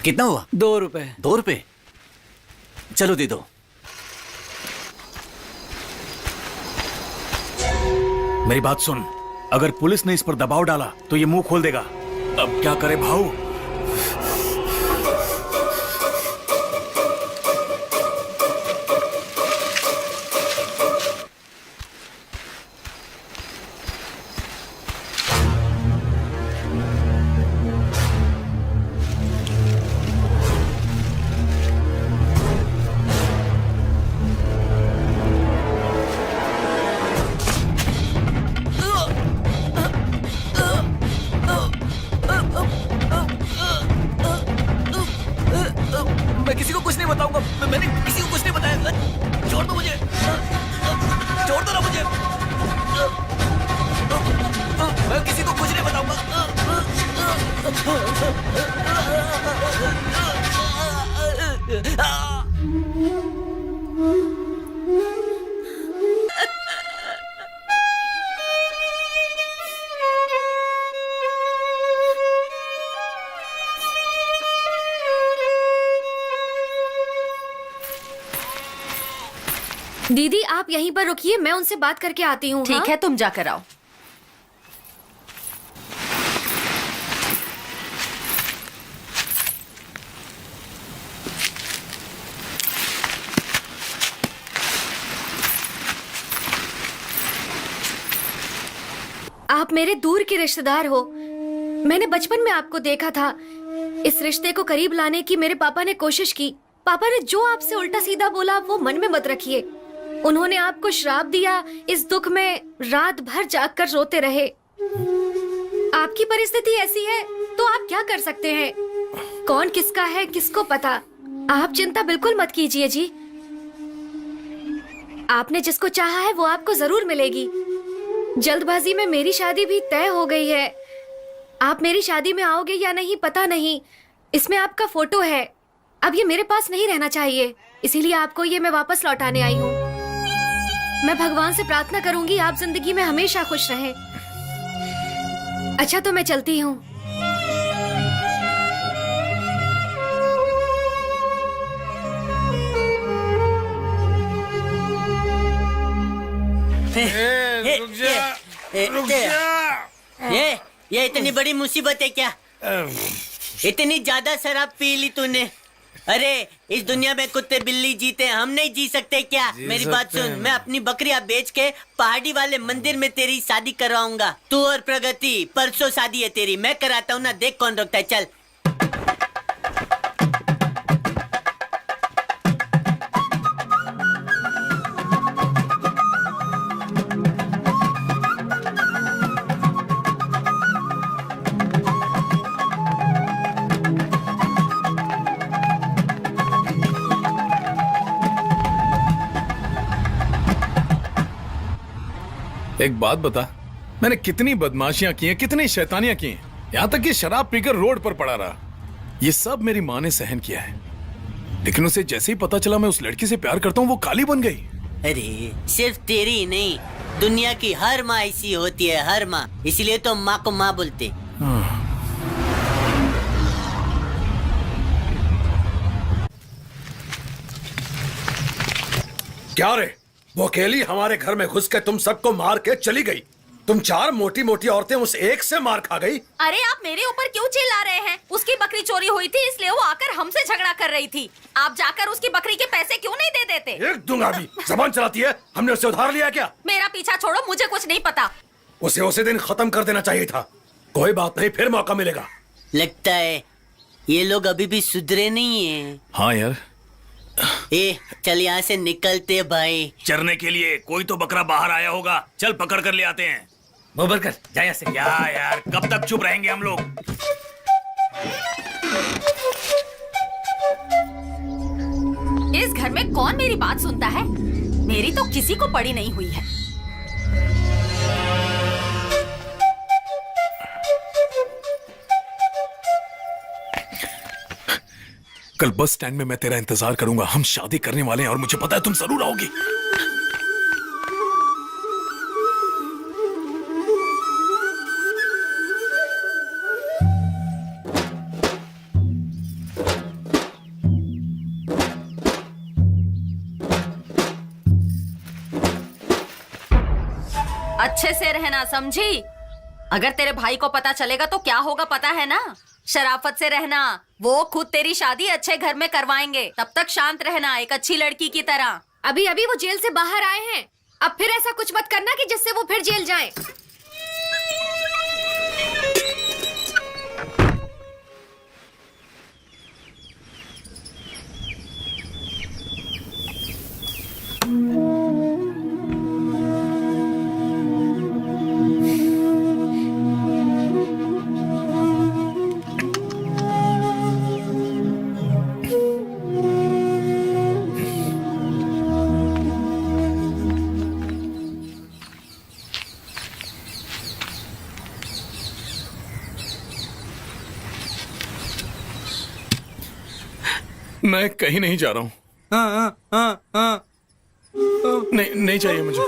कितना हुआ? 2 रुपए। 2 रुपए? चलो दे दो। मेरी बात सुन, अगर पुलिस ने इस पर दबाव डाला तो ये मुंह खोल देगा। अब क्या करे भाऊ? मैं किसी को कुछ नहीं बताऊंगा। मैंने किसी को कुछ नहीं बताया। छोड़ दो मुझे, छोड़ दो ना मुझे। मैं किसी को कुछ नहीं बताऊंगा। दीदी आप यहीं पर रुकिए, मैं उनसे बात करके आती हूँ। ठीक है, तुम जाकर आओ। आप मेरे दूर के रिश्तेदार हो। मैंने बचपन में आपको देखा था। इस रिश्ते को करीब लाने की मेरे पापा ने कोशिश की। पापा ने जो आपसे उल्टा सीधा बोला वो मन में मत रखिए। उन्होंने आपको श्राप दिया, इस दुख में रात भर जागकर रोते रहे। आपकी परिस्थिति ऐसी है तो आप क्या कर सकते हैं? कौन किसका है किसको पता। आप चिंता बिल्कुल मत कीजिए जी। आपने जिसको चाहा है वो आपको जरूर मिलेगी। जल्दबाजी में मेरी शादी भी तय हो गई है। आप मेरी शादी में आओगे या नहीं पता नहीं, इसमें आपका फोटो है। अब ये मेरे पास नहीं रहना चाहिए, इसीलिए आपको ये मैं वापस लौटाने आई हूँ। मैं भगवान से प्रार्थना करूंगी आप जिंदगी में हमेशा खुश रहें। अच्छा तो मैं चलती हूँ। ये इतनी बड़ी मुसीबत है क्या? इतनी ज्यादा शराब पी ली तूने? अरे इस दुनिया में कुत्ते बिल्ली जीते, हम नहीं जी सकते क्या? मेरी बात सुन, मैं अपनी बकरियां बेच के पहाड़ी वाले मंदिर में तेरी शादी करवाऊंगा। तू और प्रगति, परसों शादी है तेरी, मैं कराता हूँ ना, देख कौन रोकता है। चल। एक बात बता, मैंने कितनी बदमाशियां की हैं, कितनी शैतानियां की हैं, यहाँ तक कि शराब पीकर रोड पर पड़ा रहा। ये सब मेरी माँ ने सहन किया है, लेकिन उसे जैसे ही पता चला मैं उस लड़की से प्यार करता हूँ, वो काली बन गई। अरे सिर्फ तेरी ही नहीं, दुनिया की हर माँ ऐसी होती है, हर माँ। इसलिए तो माँ को माँ बोलते। क्या रे, वो अकेली हमारे घर में घुस के तुम सबको मार के चली गई। तुम चार मोटी मोटी औरतें उस एक से मार खा गई। अरे आप मेरे ऊपर क्यों चिल्ला रहे हैं? उसकी बकरी चोरी हुई थी, इसलिए वो आकर हमसे झगड़ा कर रही थी। आप जाकर उसकी बकरी के पैसे क्यों नहीं दे देते? एक दूंगा भी, जबान चलाती है। हमने उससे उधार लिया क्या? मेरा पीछा छोड़ो, मुझे कुछ नहीं पता। उसे उसी दिन खत्म कर देना चाहिए था। कोई बात नहीं, फिर मौका मिलेगा। लगता है ये लोग अभी भी सुधरे नहीं है। हाँ यार। चल यहाँ से निकलते भाई। चरने के लिए कोई तो बकरा बाहर आया होगा, चल पकड़ कर ले आते हैं। मुबर कर जा यहाँ से। यार कब तक चुप रहेंगे हम लोग? इस घर में कौन मेरी बात सुनता है? मेरी तो किसी को पड़ी नहीं हुई है। कल बस स्टैंड में मैं तेरा इंतजार करूंगा। हम शादी करने वाले हैं और मुझे पता है तुम जरूर आओगी। अच्छे से रहना, समझी? अगर तेरे भाई को पता चलेगा तो क्या होगा पता है ना? शराफत से रहना, वो खुद तेरी शादी अच्छे घर में करवाएंगे। तब तक शांत रहना, एक अच्छी लड़की की तरह। अभी अभी वो जेल से बाहर आए हैं, अब फिर ऐसा कुछ मत करना कि जिससे वो फिर जेल जाएं। मैं कहीं नहीं जा रहा हूँ। नहीं नहीं चाहिए मुझे।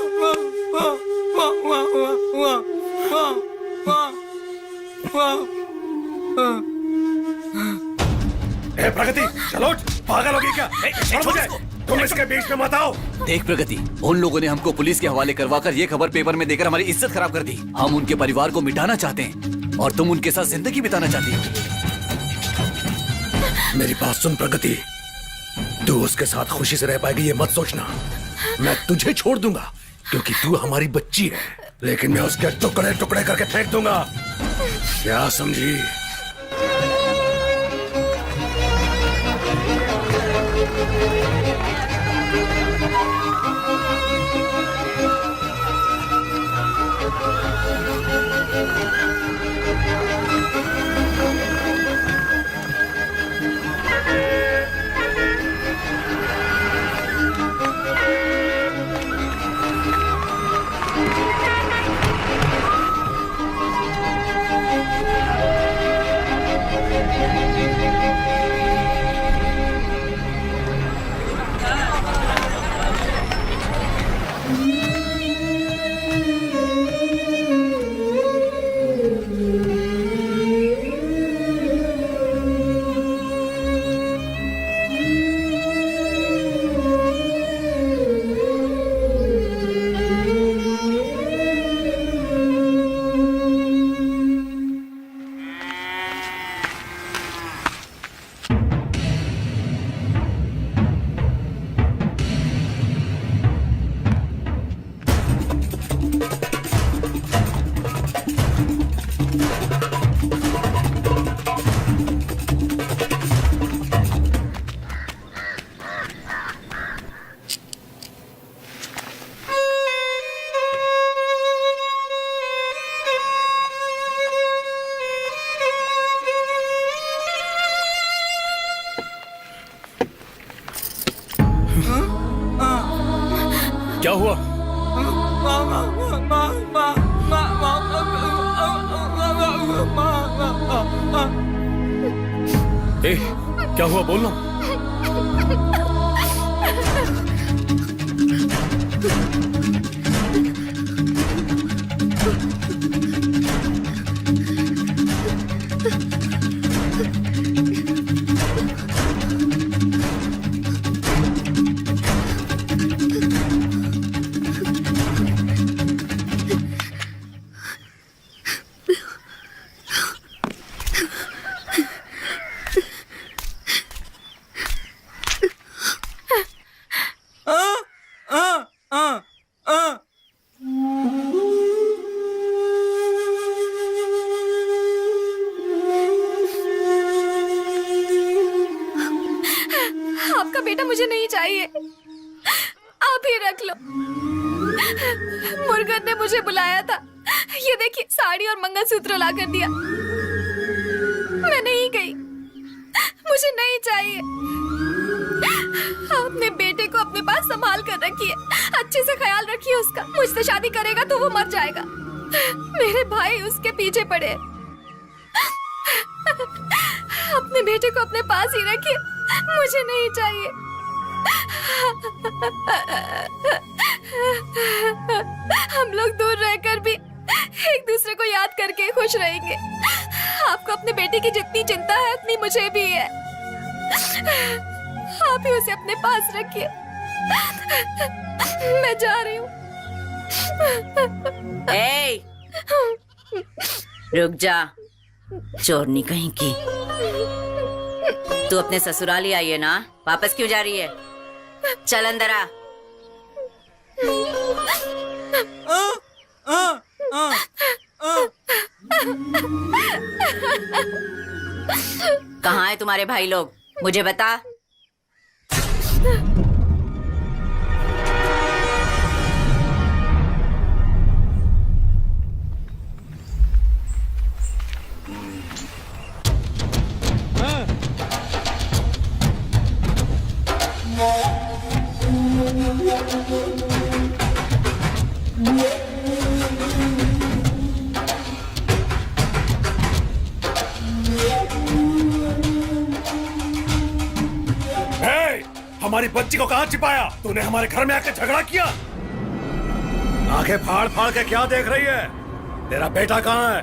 प्रगति चलो, पागल होगी क्या? छोड़ मुझे, तुम इसके बीच में मत आओ। देख प्रगति, उन लोगों ने हमको पुलिस के हवाले करवाकर ये खबर पेपर में देकर हमारी इज्जत खराब कर दी। हम उनके परिवार को मिटाना चाहते हैं और तुम उनके साथ जिंदगी बिताना चाहती हो। मेरी बात सुन प्रगति, तू उसके साथ खुशी से रह पाएगी ये मत सोचना। मैं तुझे छोड़ दूंगा क्योंकि तू हमारी बच्ची है, लेकिन मैं उसके टुकड़े टुकड़े करके फेंक दूंगा। क्या समझी? ए, क्या हुआ बोलना। आपका बेटा मुझे नहीं चाहिए, आप ही रख लो। मुर्गन ने मुझे बुलाया था, ये देखिए साड़ी और मंगलसूत्र ला कर दिया। मैं नहीं गई, मुझे नहीं चाहिए। अपने बेटे को अपने पास संभाल कर रखिए, अच्छे से ख्याल रखिए उसका। मुझसे शादी करेगा तो वो मर जाएगा। मेरे भाई उसके पीछे पड़े। अपने बेटे को अपने पास ही रखिए, मुझे नहीं चाहिए। हम लोग दूर रहकर भी एक दूसरे को याद करके खुश रहेंगे। आपको अपने बेटे की जितनी चिंता है उतनी मुझे भी है। आप ही उसे अपने पास रखिए। मैं जा रही हूँ। ए, रुक जा, चोरनी कहीं की। तू अपने ससुराल ही आई है ना, वापस क्यों जा रही है? चल अंदर आ। कहाँ है तुम्हारे भाई लोग, मुझे बता। हमारी बच्ची को कहाँ छिपाया? तूने हमारे घर में आके झगड़ा किया? आंखें फाड़ फाड़ के क्या देख रही है? तेरा बेटा कहाँ है?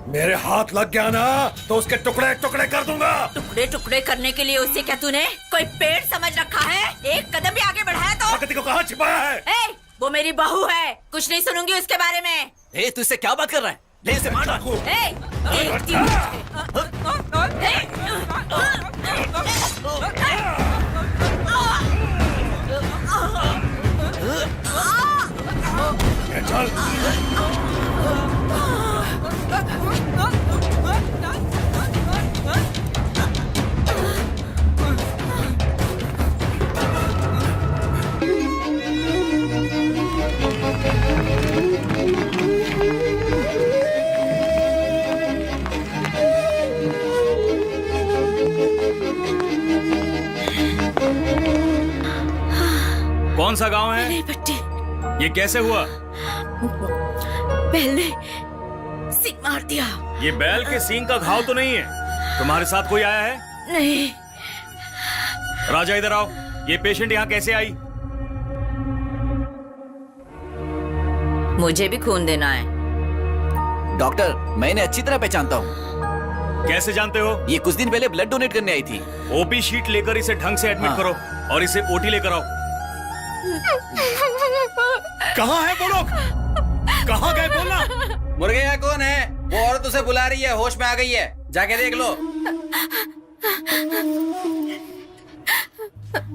मेरे हाथ लग गया ना तो उसके टुकड़े टुकड़े कर दूंगा। टुकड़े टुकड़े करने के लिए उससे क्या तूने कोई पेड़ समझ रखा है? एक कदम भी आगे बढ़ाया तो। प्रकृति को कहाँ छिपाया है? वो मेरी बहू है, कुछ नहीं सुनूंगी उसके बारे में। तू इससे क्या बात कर रहा है? ले इसे मार डाल। चल। कौन सा गांव है? पट्टी। ये कैसे हुआ? बैल ने सींग मार दिया। ये बैल के सींग का घाव तो नहीं है? तुम्हारे साथ कोई आया है? नहीं। राजा इधर आओ। ये पेशेंट यहाँ कैसे आई? मुझे भी खून देना है। डॉक्टर, मैं इन्हें अच्छी तरह पहचानता हूँ। कैसे जानते हो? ये कुछ दिन पहले ब्लड डोनेट करने आई थी। ओपी शीट लेकर इसे ढंग से एडमिट करो और इसे ओटी लेकर आओ। कहाँ है वो लोग? कहाँ गए बोलना? मुर्गे यहाँ कौन है? वो औरत उसे बुला रही है, होश में आ गई है, जाके देख लो।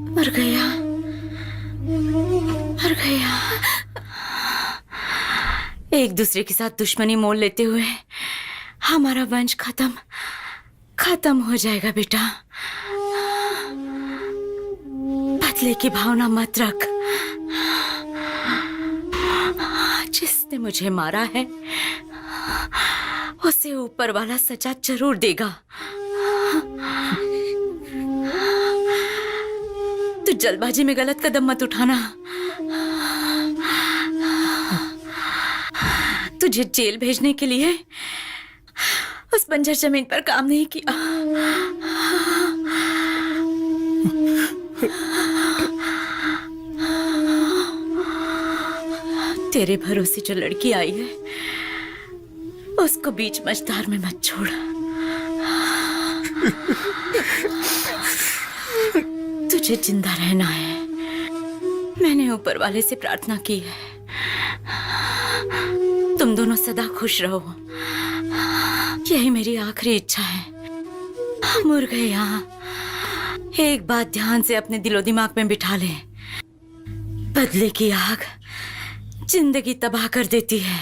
मर गया, मर गया। एक दूसरे के साथ दुश्मनी मोल लेते हुए हमारा वंश खत्म हो जाएगा बेटा। बदले की भावना मत रख। जिसने मुझे मारा है उसे ऊपर वाला सजा जरूर देगा। तू जल्दबाजी में गलत कदम मत उठाना। मुझे जेल भेजने के लिए उस बंजर जमीन पर काम नहीं किया। तेरे भरोसे जो लड़की आई है उसको बीच मझधार में मत छोड़। तुझे जिंदा रहना है। मैंने ऊपर वाले से प्रार्थना की है तुम दोनों सदा खुश रहो, यही मेरी आखिरी इच्छा है। मुर्गे यहाँ एक बात ध्यान से अपने दिलो दिमाग में बिठा ले, बदले की आग जिंदगी तबाह कर देती है।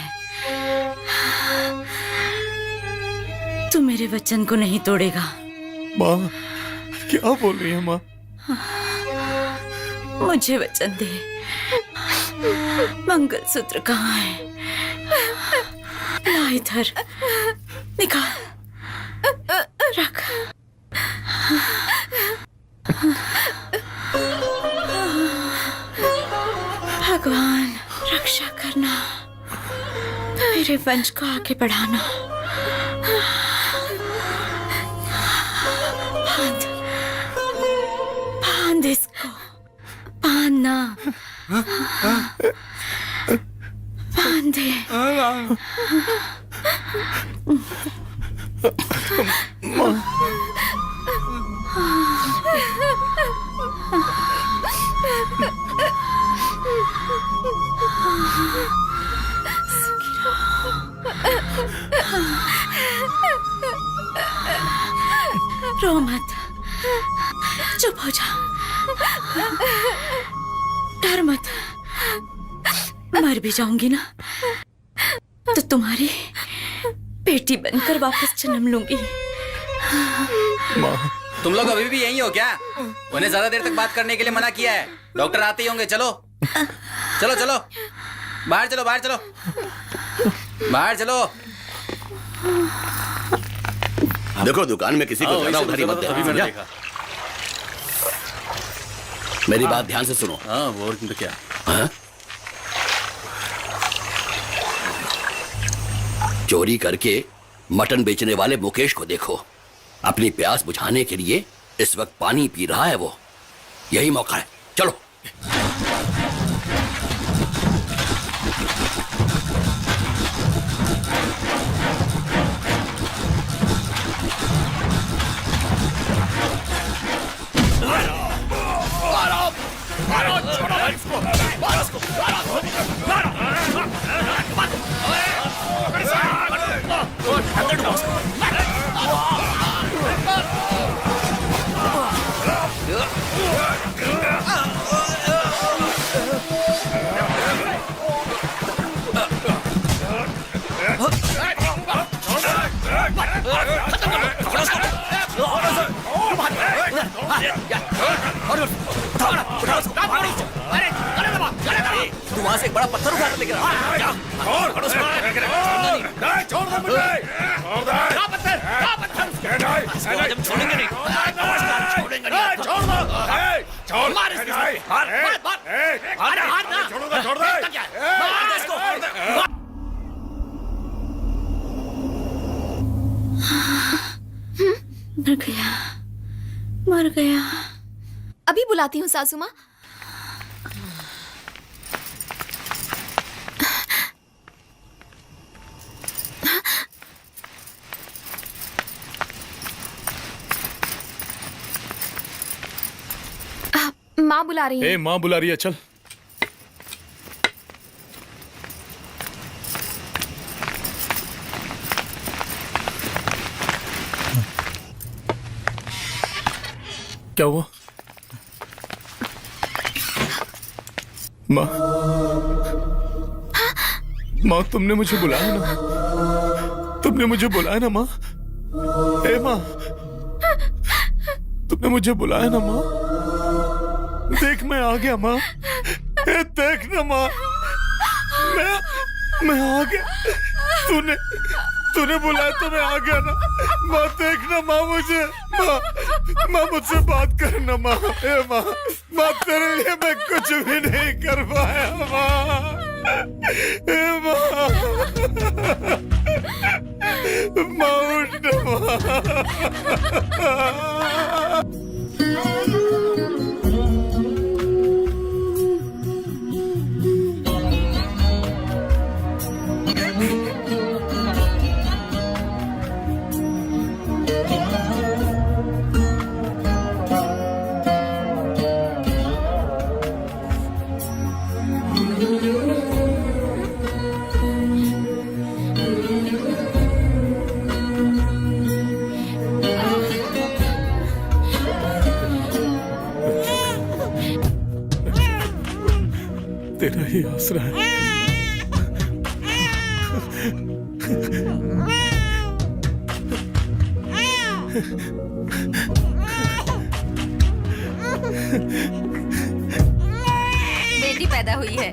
तू मेरे वचन को नहीं तोड़ेगा। माँ क्या बोल रही है माँ? मुझे वचन दे। मंगलसूत्र कहाँ है? ला इधर, निकाल, रख। भगवान रक्षा करना, मेरे वंश को आगे बढ़ाना। बांध इसको, बांधना, बांधे। रो मत, चुप हो जा, डर मत। मर भी जाऊंगी ना तो तुम्हारी बेटी बनकर वापस जन्म लूंगी। तुम लोग अभी भी यही हो क्या? उन्हें ज्यादा देर तक बात करने के लिए मना किया है। डॉक्टर आते ही होंगे। चलो चलो चलो, बाहर चलो, बाहर चलो, बाहर चलो। देखो दुकान में किसी को ज्यादा उधारी मत देना। मेरी बात ध्यान से सुनो। हाँ वो तो क्या? हाँ? चोरी करके मटन बेचने वाले मुकेश को देखो। अपनी प्यास बुझाने के लिए इस वक्त पानी पी रहा है वो। यही मौका है, चलो। तू वहां से एक बड़ा पत्थर उठा कर लेकर आ। छोड़ दे मुझे। हम छोड़ेंगे नहीं, छोड़ेंगे नहीं। छोड़ दो। छोड़ मार इसको, मार मार मार। अरे हाथ ना छोड़ूंगा, छोड़ दे। मार दे इसको। मर गया, मर गया। अभी बुलाती हूँ सासू माँ। माँ बुला रही है। माँ बुला रही है, चल। क्या हुआ? माँ, माँ तुमने मुझे बुलाया ना? तुमने मुझे बुलाया ना माँ? ए माँ, तुमने मुझे बुलाया ना माँ? देख मैं आ गया माँ। ए देख ना माँ, मैं आ गया। तूने बुलाया तो मैं आ गया ना माँ। देख ना माँ मुझे, माँ मुझसे बात करना माँ। ए माँ तेरे लिए मैं कुछ भी नहीं कर पाया माँ। ए माँ तेरा ही आसरा है। बेटी पैदा हुई है।